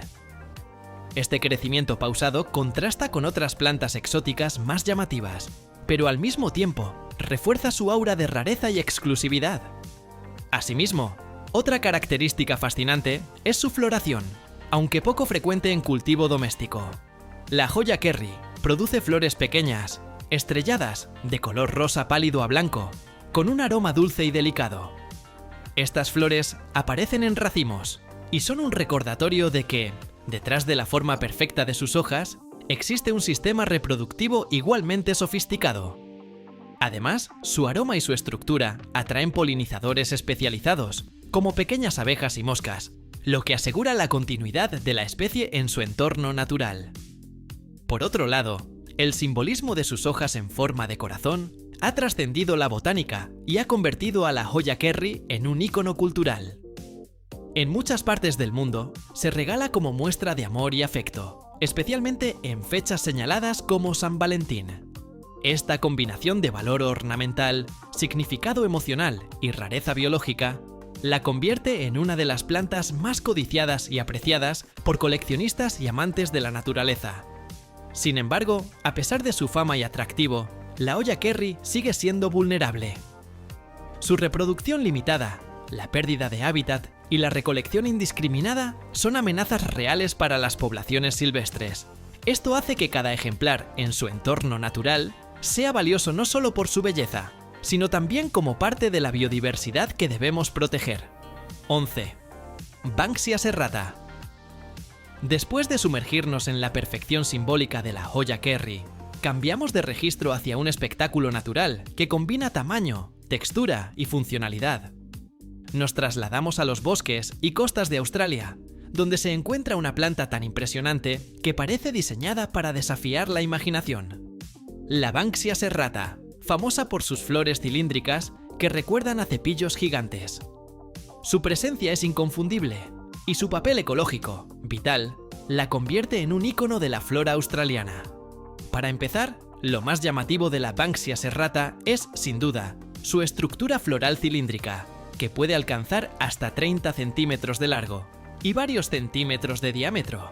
[SPEAKER 1] Este crecimiento pausado contrasta con otras plantas exóticas más llamativas, pero al mismo tiempo refuerza su aura de rareza y exclusividad. Asimismo, otra característica fascinante es su floración, aunque poco frecuente en cultivo doméstico. La Hoya Kerry produce flores pequeñas, estrelladas, de color rosa pálido a blanco, con un aroma dulce y delicado. Estas flores aparecen en racimos y son un recordatorio de que, detrás de la forma perfecta de sus hojas, existe un sistema reproductivo igualmente sofisticado. Además, su aroma y su estructura atraen polinizadores especializados, como pequeñas abejas y moscas, lo que asegura la continuidad de la especie en su entorno natural. Por otro lado, el simbolismo de sus hojas en forma de corazón ha trascendido la botánica y ha convertido a la Hoya Kerry en un ícono cultural. En muchas partes del mundo se regala como muestra de amor y afecto, especialmente en fechas señaladas como San Valentín. Esta combinación de valor ornamental, significado emocional y rareza biológica la convierte en una de las plantas más codiciadas y apreciadas por coleccionistas y amantes de la naturaleza. Sin embargo, a pesar de su fama y atractivo, la Hoya Kerry sigue siendo vulnerable. Su reproducción limitada, la pérdida de hábitat y la recolección indiscriminada son amenazas reales para las poblaciones silvestres. Esto hace que cada ejemplar en su entorno natural sea valioso no solo por su belleza, sino también como parte de la biodiversidad que debemos proteger. 11. Banksia serrata. Después de sumergirnos en la perfección simbólica de la Hoya Kerry, cambiamos de registro hacia un espectáculo natural que combina tamaño, textura y funcionalidad. Nos trasladamos a los bosques y costas de Australia, donde se encuentra una planta tan impresionante que parece diseñada para desafiar la imaginación. La Banksia serrata, famosa por sus flores cilíndricas que recuerdan a cepillos gigantes. Su presencia es inconfundible y su papel ecológico, vital, la convierte en un ícono de la flora australiana. Para empezar, lo más llamativo de la Banksia serrata es, sin duda, su estructura floral cilíndrica, que puede alcanzar hasta 30 centímetros de largo y varios centímetros de diámetro.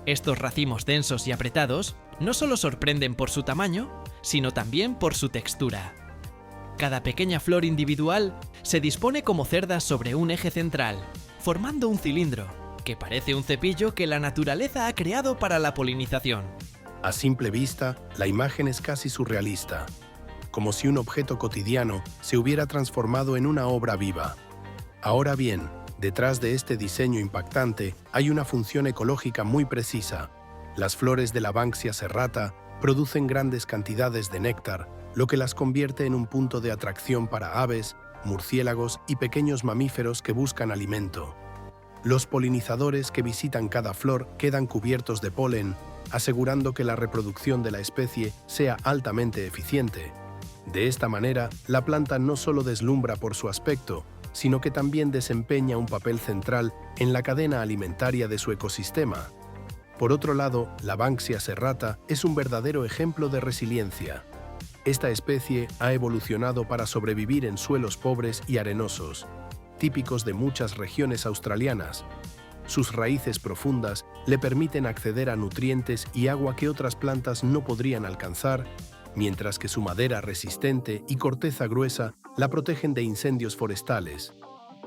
[SPEAKER 1] Estos racimos densos y apretados no solo sorprenden por su tamaño, sino también por su textura. Cada pequeña flor individual se dispone como cerdas sobre un eje central, formando un cilindro, que parece un cepillo que la naturaleza ha creado para la polinización.
[SPEAKER 2] A simple vista, la imagen es casi surrealista, como si un objeto cotidiano se hubiera transformado en una obra viva. Ahora bien, detrás de este diseño impactante hay una función ecológica muy precisa. Las flores de la Banksia serrata producen grandes cantidades de néctar, lo que las convierte en un punto de atracción para aves, murciélagos y pequeños mamíferos que buscan alimento. Los polinizadores que visitan cada flor quedan cubiertos de polen, asegurando que la reproducción de la especie sea altamente eficiente. De esta manera, la planta no solo deslumbra por su aspecto, sino que también desempeña un papel central en la cadena alimentaria de su ecosistema. Por otro lado, la Banksia serrata es un verdadero ejemplo de resiliencia. Esta especie ha evolucionado para sobrevivir en suelos pobres y arenosos, típicos de muchas regiones australianas. Sus raíces profundas le permiten acceder a nutrientes y agua que otras plantas no podrían alcanzar, mientras que su madera resistente y corteza gruesa la protegen de incendios forestales,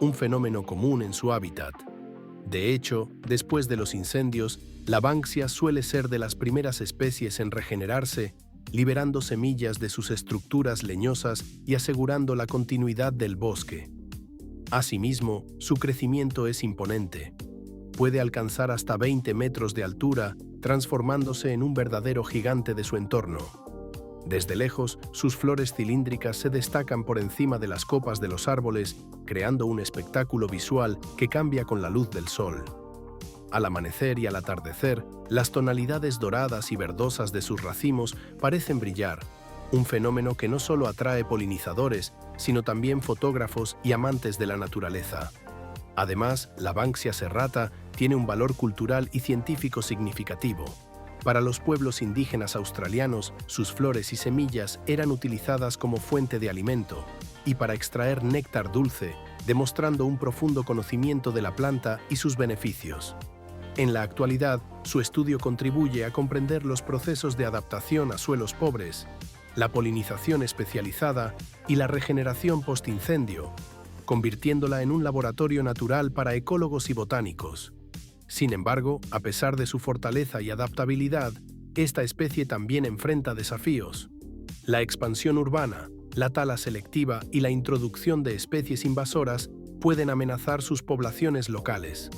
[SPEAKER 2] un fenómeno común en su hábitat. De hecho, después de los incendios, la Banksia suele ser de las primeras especies en regenerarse, liberando semillas de sus estructuras leñosas y asegurando la continuidad del bosque. Asimismo, su crecimiento es imponente. Puede alcanzar hasta 20 metros de altura, transformándose en un verdadero gigante de su entorno. Desde lejos, sus flores cilíndricas se destacan por encima de las copas de los árboles, creando un espectáculo visual que cambia con la luz del sol. Al amanecer y al atardecer, las tonalidades doradas y verdosas de sus racimos parecen brillar, un fenómeno que no solo atrae polinizadores, sino también fotógrafos y amantes de la naturaleza. Además, la Banksia serrata tiene un valor cultural y científico significativo. Para los pueblos indígenas australianos, sus flores y semillas eran utilizadas como fuente de alimento y para extraer néctar dulce, demostrando un profundo conocimiento de la planta y sus beneficios. En la actualidad, su estudio contribuye a comprender los procesos de adaptación a suelos pobres, la polinización especializada y la regeneración postincendio, convirtiéndola en un laboratorio natural para ecólogos y botánicos. Sin embargo, a pesar de su fortaleza y adaptabilidad, esta especie también enfrenta desafíos. La expansión urbana, la tala selectiva y la introducción de especies invasoras pueden amenazar sus poblaciones locales.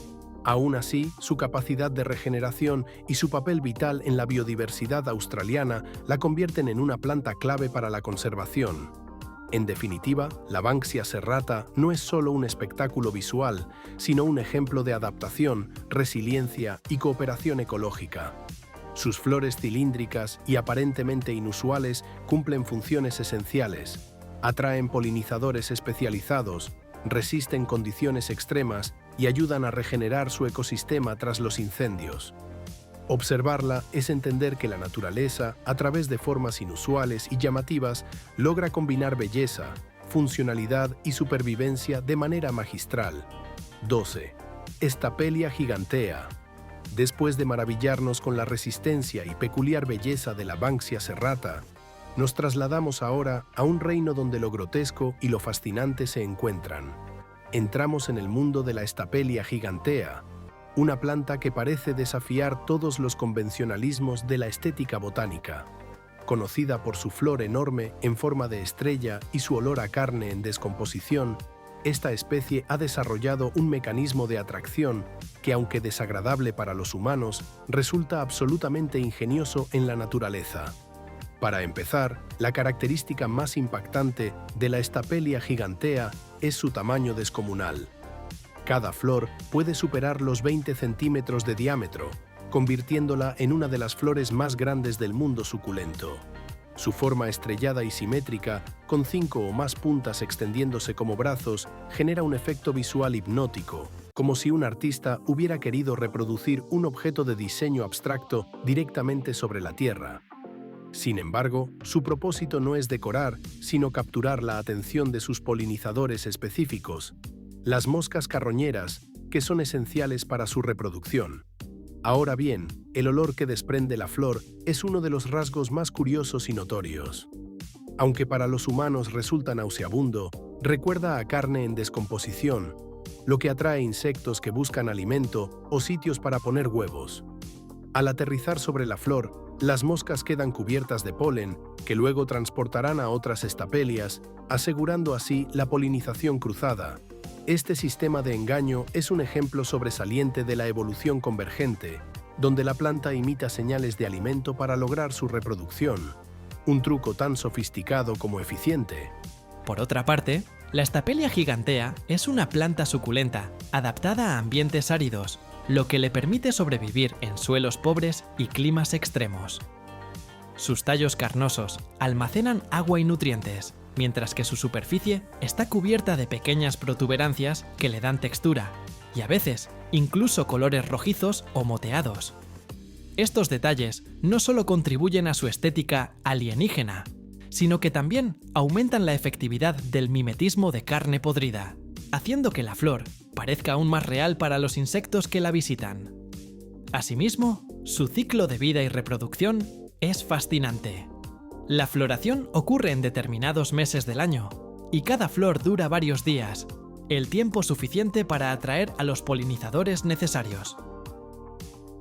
[SPEAKER 2] Aún así, su capacidad de regeneración y su papel vital en la biodiversidad australiana la convierten en una planta clave para la conservación. En definitiva, la Banksia serrata no es solo un espectáculo visual, sino un ejemplo de adaptación, resiliencia y cooperación ecológica. Sus flores cilíndricas y aparentemente inusuales cumplen funciones esenciales, atraen polinizadores especializados, resisten condiciones extremas y ayudan a regenerar su ecosistema tras los incendios. Observarla es entender que la naturaleza, a través de formas inusuales y llamativas, logra combinar belleza, funcionalidad y supervivencia de manera magistral. 12. Stapelia gigantea. Después de maravillarnos con la resistencia y peculiar belleza de la Banksia serrata, nos trasladamos ahora a un reino donde lo grotesco y lo fascinante se encuentran. Entramos en el mundo de la Stapelia gigantea, una planta que parece desafiar todos los convencionalismos de la estética botánica. Conocida por su flor enorme en forma de estrella y su olor a carne en descomposición, esta especie ha desarrollado un mecanismo de atracción que, aunque desagradable para los humanos, resulta absolutamente ingenioso en la naturaleza. Para empezar, la característica más impactante de la Stapelia gigantea es su tamaño descomunal. Cada flor puede superar los 20 centímetros de diámetro, convirtiéndola en una de las flores más grandes del mundo suculento. Su forma estrellada y simétrica, con 5 o más puntas extendiéndose como brazos, genera un efecto visual hipnótico, como si un artista hubiera querido reproducir un objeto de diseño abstracto directamente sobre la tierra. Sin embargo, su propósito no es decorar, sino capturar la atención de sus polinizadores específicos, las moscas carroñeras, que son esenciales para su reproducción. Ahora bien, el olor que desprende la flor es uno de los rasgos más curiosos y notorios. Aunque para los humanos resulta nauseabundo, recuerda a carne en descomposición, lo que atrae insectos que buscan alimento o sitios para poner huevos. Al aterrizar sobre la flor, las moscas quedan cubiertas de polen, que luego transportarán a otras estapelias, asegurando así la polinización cruzada. Este sistema de engaño es un ejemplo sobresaliente de la evolución convergente, donde la planta imita señales de alimento para lograr su reproducción. Un truco tan sofisticado como eficiente.
[SPEAKER 1] Por otra parte, la Stapelia gigantea es una planta suculenta, adaptada a ambientes áridos, lo que le permite sobrevivir en suelos pobres y climas extremos. Sus tallos carnosos almacenan agua y nutrientes, mientras que su superficie está cubierta de pequeñas protuberancias que le dan textura, y a veces incluso colores rojizos o moteados. Estos detalles no solo contribuyen a su estética alienígena, sino que también aumentan la efectividad del mimetismo de carne podrida, haciendo que la flor parezca aún más real para los insectos que la visitan. Asimismo, su ciclo de vida y reproducción es fascinante. La floración ocurre en determinados meses del año, y cada flor dura varios días, el tiempo suficiente para atraer a los polinizadores necesarios.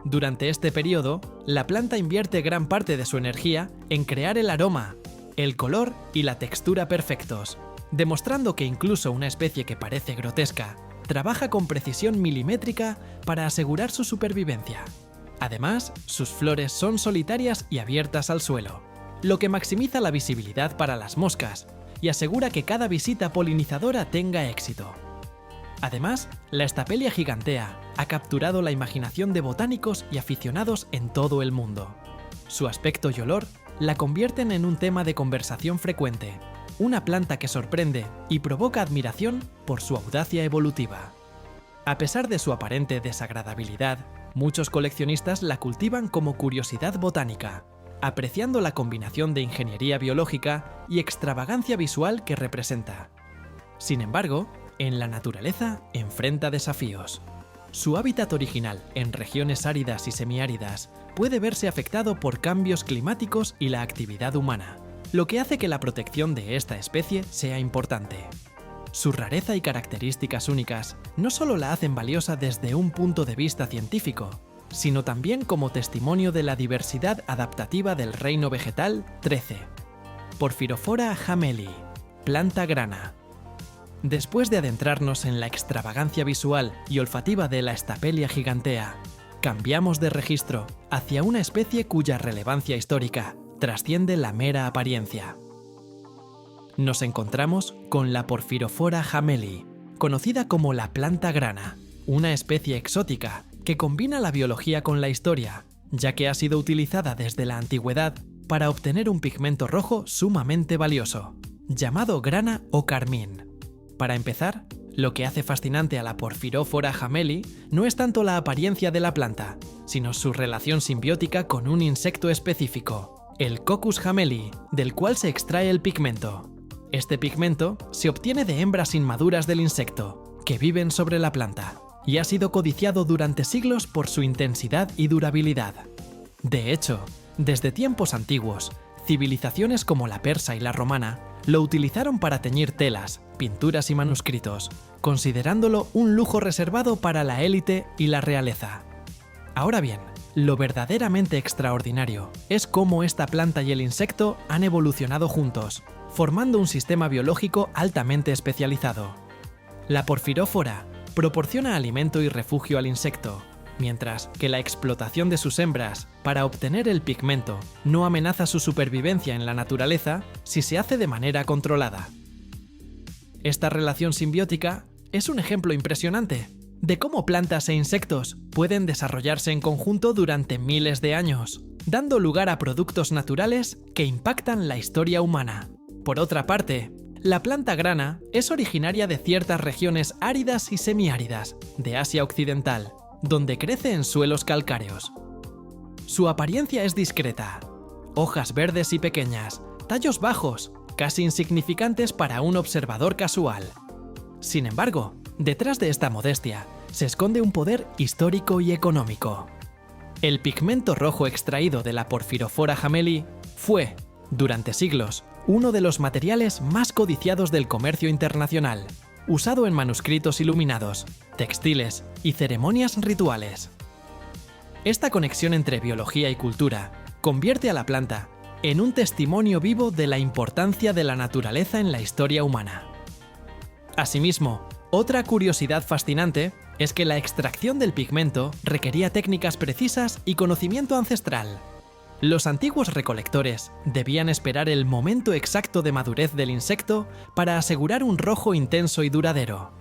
[SPEAKER 1] Durante este periodo, la planta invierte gran parte de su energía en crear el aroma, el color y la textura perfectos, demostrando que incluso una especie que parece grotesca trabaja con precisión milimétrica para asegurar su supervivencia. Además, sus flores son solitarias y abiertas al suelo, lo que maximiza la visibilidad para las moscas y asegura que cada visita polinizadora tenga éxito. Además, la Stapelia gigantea ha capturado la imaginación de botánicos y aficionados en todo el mundo. Su aspecto y olor la convierten en un tema de conversación frecuente, una planta que sorprende y provoca admiración por su audacia evolutiva. A pesar de su aparente desagradabilidad, muchos coleccionistas la cultivan como curiosidad botánica, apreciando la combinación de ingeniería biológica y extravagancia visual que representa. Sin embargo, en la naturaleza enfrenta desafíos. Su hábitat original en regiones áridas y semiáridas puede verse afectado por cambios climáticos y la actividad humana, lo que hace que la protección de esta especie sea importante. Su rareza y características únicas no solo la hacen valiosa desde un punto de vista científico, sino también como testimonio de la diversidad adaptativa del reino vegetal 13. Porphyrophora hameli, planta grana. Después de adentrarnos en la extravagancia visual y olfativa de la Stapelia gigantea, cambiamos de registro hacia una especie cuya relevancia histórica trasciende la mera apariencia. Nos encontramos con la Porphyrophora hameli, conocida como la planta grana, una especie exótica que combina la biología con la historia, ya que ha sido utilizada desde la antigüedad para obtener un pigmento rojo sumamente valioso, llamado grana o carmín. Para empezar, lo que hace fascinante a la Porphyrophora hameli no es tanto la apariencia de la planta, sino su relación simbiótica con un insecto específico, el Coccus hameli, del cual se extrae el pigmento. Este pigmento se obtiene de hembras inmaduras del insecto, que viven sobre la planta, y ha sido codiciado durante siglos por su intensidad y durabilidad. De hecho, desde tiempos antiguos, civilizaciones como la persa y la romana lo utilizaron para teñir telas, pinturas y manuscritos, considerándolo un lujo reservado para la élite y la realeza. Ahora bien, lo verdaderamente extraordinario es cómo esta planta y el insecto han evolucionado juntos, formando un sistema biológico altamente especializado. La Porphyrophora proporciona alimento y refugio al insecto, mientras que la explotación de sus hembras para obtener el pigmento no amenaza su supervivencia en la naturaleza si se hace de manera controlada. Esta relación simbiótica es un ejemplo impresionante de cómo plantas e insectos pueden desarrollarse en conjunto durante miles de años, dando lugar a productos naturales que impactan la historia humana. Por otra parte, la planta grana es originaria de ciertas regiones áridas y semiáridas de Asia Occidental, donde crece en suelos calcáreos. Su apariencia es discreta: hojas verdes y pequeñas, tallos bajos, casi insignificantes para un observador casual. Sin embargo, detrás de esta modestia se esconde un poder histórico y económico. El pigmento rojo extraído de la Porphyrophora hameli fue, durante siglos, uno de los materiales más codiciados del comercio internacional, usado en manuscritos iluminados, textiles y ceremonias rituales. Esta conexión entre biología y cultura convierte a la planta en un testimonio vivo de la importancia de la naturaleza en la historia humana. Asimismo, otra curiosidad fascinante es que la extracción del pigmento requería técnicas precisas y conocimiento ancestral. Los antiguos recolectores debían esperar el momento exacto de madurez del insecto para asegurar un rojo intenso y duradero.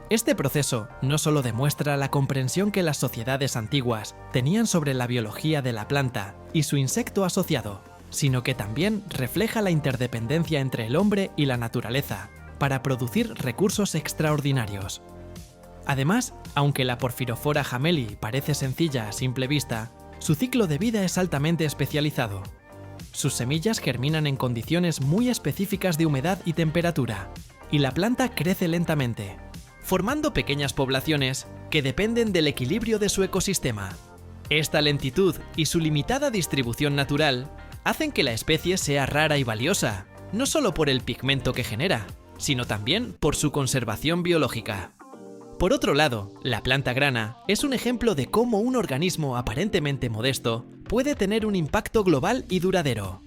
[SPEAKER 1] Este proceso no solo demuestra la comprensión que las sociedades antiguas tenían sobre la biología de la planta y su insecto asociado, sino que también refleja la interdependencia entre el hombre y la naturaleza para producir recursos extraordinarios. Además, aunque la Porphyrophora hameli parece sencilla a simple vista, su ciclo de vida es altamente especializado. Sus semillas germinan en condiciones muy específicas de humedad y temperatura, y la planta crece lentamente, formando pequeñas poblaciones que dependen del equilibrio de su ecosistema. Esta lentitud y su limitada distribución natural hacen que la especie sea rara y valiosa, no solo por el pigmento que genera, sino también por su conservación biológica. Por otro lado, la planta grana es un ejemplo de cómo un organismo aparentemente modesto puede tener un impacto global y duradero.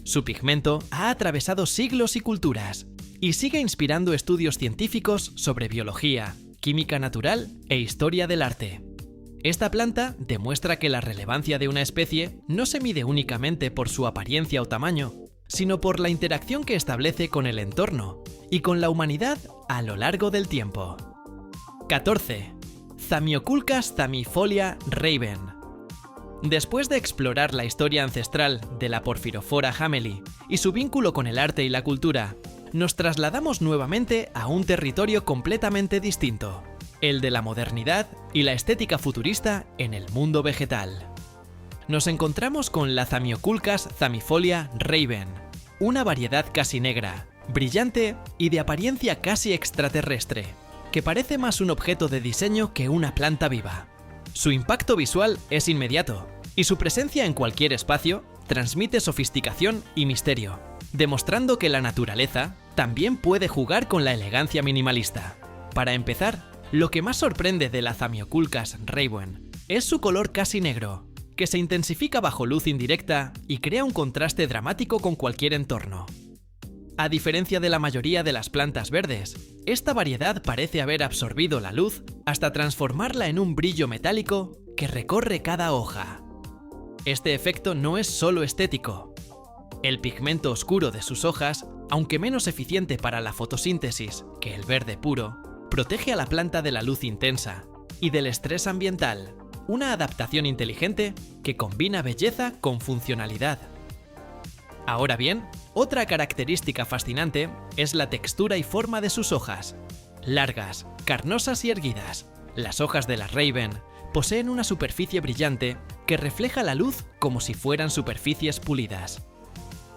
[SPEAKER 1] Su pigmento ha atravesado siglos y culturas, y sigue inspirando estudios científicos sobre biología, química natural e historia del arte. Esta planta demuestra que la relevancia de una especie no se mide únicamente por su apariencia o tamaño, sino por la interacción que establece con el entorno y con la humanidad a lo largo del tiempo. 14. Zamioculcas zamifolia Raven. Después de explorar la historia ancestral de la Porphyrophora hameli y su vínculo con el arte y la cultura, nos trasladamos nuevamente a un territorio completamente distinto, el de la modernidad y la estética futurista en el mundo vegetal. Nos encontramos con la Zamioculcas zamifolia Raven, una variedad casi negra, brillante y de apariencia casi extraterrestre, que parece más un objeto de diseño que una planta viva. Su impacto visual es inmediato, y su presencia en cualquier espacio transmite sofisticación y misterio, demostrando que la naturaleza también puede jugar con la elegancia minimalista. Para empezar, lo que más sorprende de la Zamioculcas Raven es su color casi negro, que se intensifica bajo luz indirecta y crea un contraste dramático con cualquier entorno. A diferencia de la mayoría de las plantas verdes, esta variedad parece haber absorbido la luz hasta transformarla en un brillo metálico que recorre cada hoja. Este efecto no es solo estético. El pigmento oscuro de sus hojas, aunque menos eficiente para la fotosíntesis que el verde puro, protege a la planta de la luz intensa y del estrés ambiental, una adaptación inteligente que combina belleza con funcionalidad. Ahora bien, otra característica fascinante es la textura y forma de sus hojas. Largas, carnosas y erguidas, las hojas de la Raven poseen una superficie brillante que refleja la luz como si fueran superficies pulidas.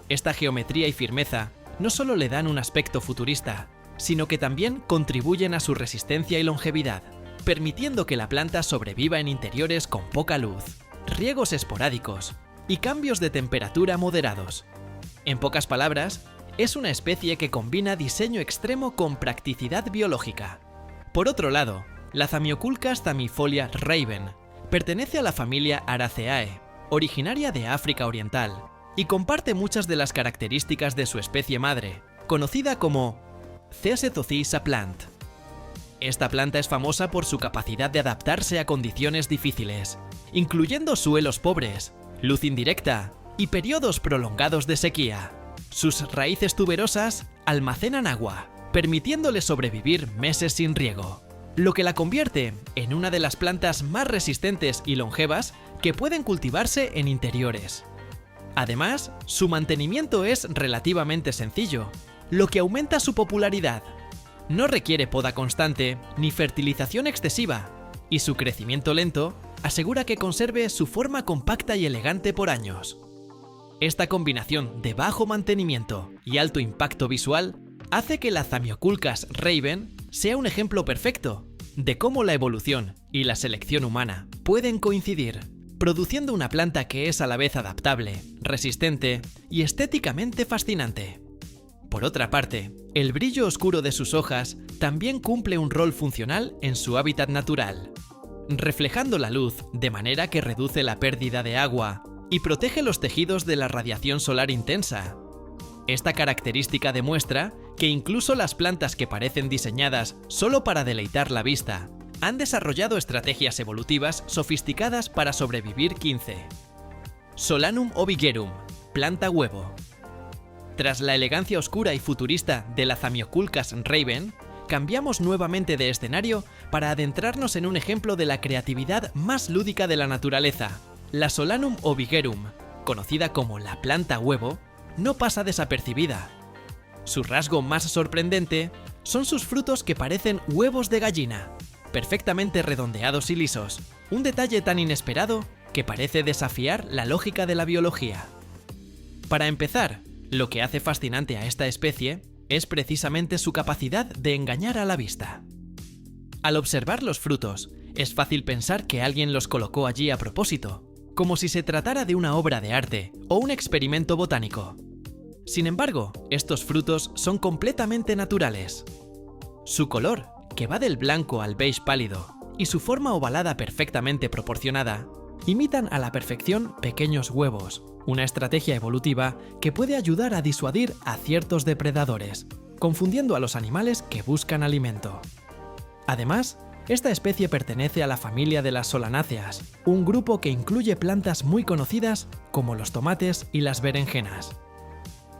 [SPEAKER 1] Esta geometría y firmeza no solo le dan un aspecto futurista, sino que también contribuyen a su resistencia y longevidad, permitiendo que la planta sobreviva en interiores con poca luz, riegos esporádicos y cambios de temperatura moderados. En pocas palabras, es una especie que combina diseño extremo con practicidad biológica. Por otro lado, la Zamioculcas zamifolia Raven pertenece a la familia Araceae, originaria de África Oriental, y comparte muchas de las características de su especie madre, conocida como Ceasetothisa plant. Esta planta es famosa por su capacidad de adaptarse a condiciones difíciles, incluyendo suelos pobres, luz indirecta y periodos prolongados de sequía. Sus raíces tuberosas almacenan agua, permitiéndole sobrevivir meses sin riego, lo que la convierte en una de las plantas más resistentes y longevas que pueden cultivarse en interiores. Además, su mantenimiento es relativamente sencillo, lo que aumenta su popularidad. No requiere poda constante ni fertilización excesiva, y su crecimiento lento asegura que conserve su forma compacta y elegante por años. Esta combinación de bajo mantenimiento y alto impacto visual hace que la Zamioculcas Raven sea un ejemplo perfecto de cómo la evolución y la selección humana pueden coincidir, produciendo una planta que es a la vez adaptable, resistente y estéticamente fascinante. Por otra parte, el brillo oscuro de sus hojas también cumple un rol funcional en su hábitat natural, reflejando la luz de manera que reduce la pérdida de agua y protege los tejidos de la radiación solar intensa. Esta característica demuestra que incluso las plantas que parecen diseñadas solo para deleitar la vista han desarrollado estrategias evolutivas sofisticadas para sobrevivir. 15. Solanum ovigerum, planta huevo. Tras la elegancia oscura y futurista de la Zamioculcas Raven, cambiamos nuevamente de escenario para adentrarnos en un ejemplo de la creatividad más lúdica de la naturaleza. La Solanum ovigerum, conocida como la planta huevo, no pasa desapercibida. Su rasgo más sorprendente son sus frutos que parecen huevos de gallina, perfectamente redondeados y lisos, un detalle tan inesperado que parece desafiar la lógica de la biología. Para empezar, lo que hace fascinante a esta especie es precisamente su capacidad de engañar a la vista. Al observar los frutos, es fácil pensar que alguien los colocó allí a propósito, como si se tratara de una obra de arte o un experimento botánico. Sin embargo, estos frutos son completamente naturales. Su color, que va del blanco al beige pálido, y su forma ovalada perfectamente proporcionada, imitan a la perfección pequeños huevos, una estrategia evolutiva que puede ayudar a disuadir a ciertos depredadores, confundiendo a los animales que buscan alimento. Además, esta especie pertenece a la familia de las solanáceas, un grupo que incluye plantas muy conocidas como los tomates y las berenjenas.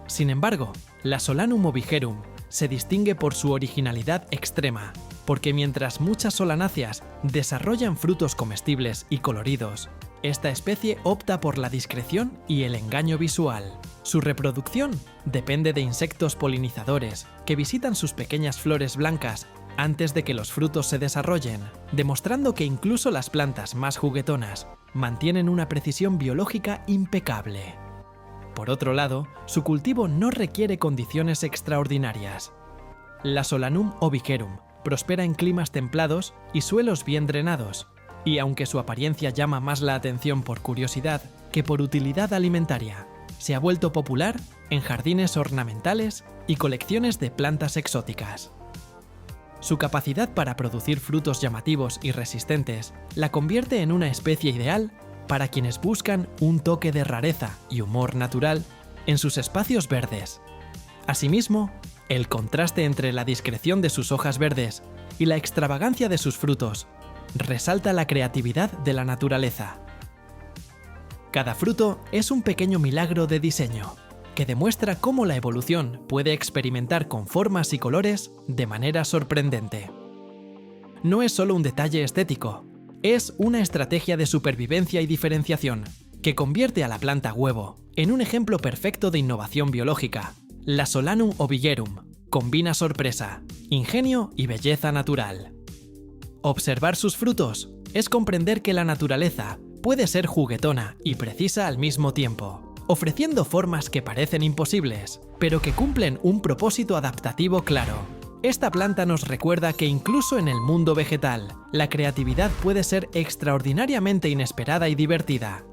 [SPEAKER 1] Sin embargo, la Solanum ovigerum se distingue por su originalidad extrema, porque mientras muchas solanáceas desarrollan frutos comestibles y coloridos, esta especie opta por la discreción y el engaño visual. Su reproducción depende de insectos polinizadores que visitan sus pequeñas flores blancas antes de que los frutos se desarrollen, demostrando que incluso las plantas más juguetonas mantienen una precisión biológica impecable. Por otro lado, su cultivo no requiere condiciones extraordinarias. La Solanum ovigerum prospera en climas templados y suelos bien drenados, y aunque su apariencia llama más la atención por curiosidad que por utilidad alimentaria, se ha vuelto popular en jardines ornamentales y colecciones de plantas exóticas. Su capacidad para producir frutos llamativos y resistentes la convierte en una especie ideal para quienes buscan un toque de rareza y humor natural en sus espacios verdes. Asimismo, el contraste entre la discreción de sus hojas verdes y la extravagancia de sus frutos resalta la creatividad de la naturaleza. Cada fruto es un pequeño milagro de diseño, que demuestra cómo la evolución puede experimentar con formas y colores de manera sorprendente. No es solo un detalle estético, es una estrategia de supervivencia y diferenciación, que convierte a la planta huevo en un ejemplo perfecto de innovación biológica. La Solanum ovigerum combina sorpresa, ingenio y belleza natural. Observar sus frutos es comprender que la naturaleza puede ser juguetona y precisa al mismo tiempo, ofreciendo formas que parecen imposibles, pero que cumplen un propósito adaptativo claro. Esta planta nos recuerda que incluso en el mundo vegetal, la creatividad puede ser extraordinariamente inesperada y divertida.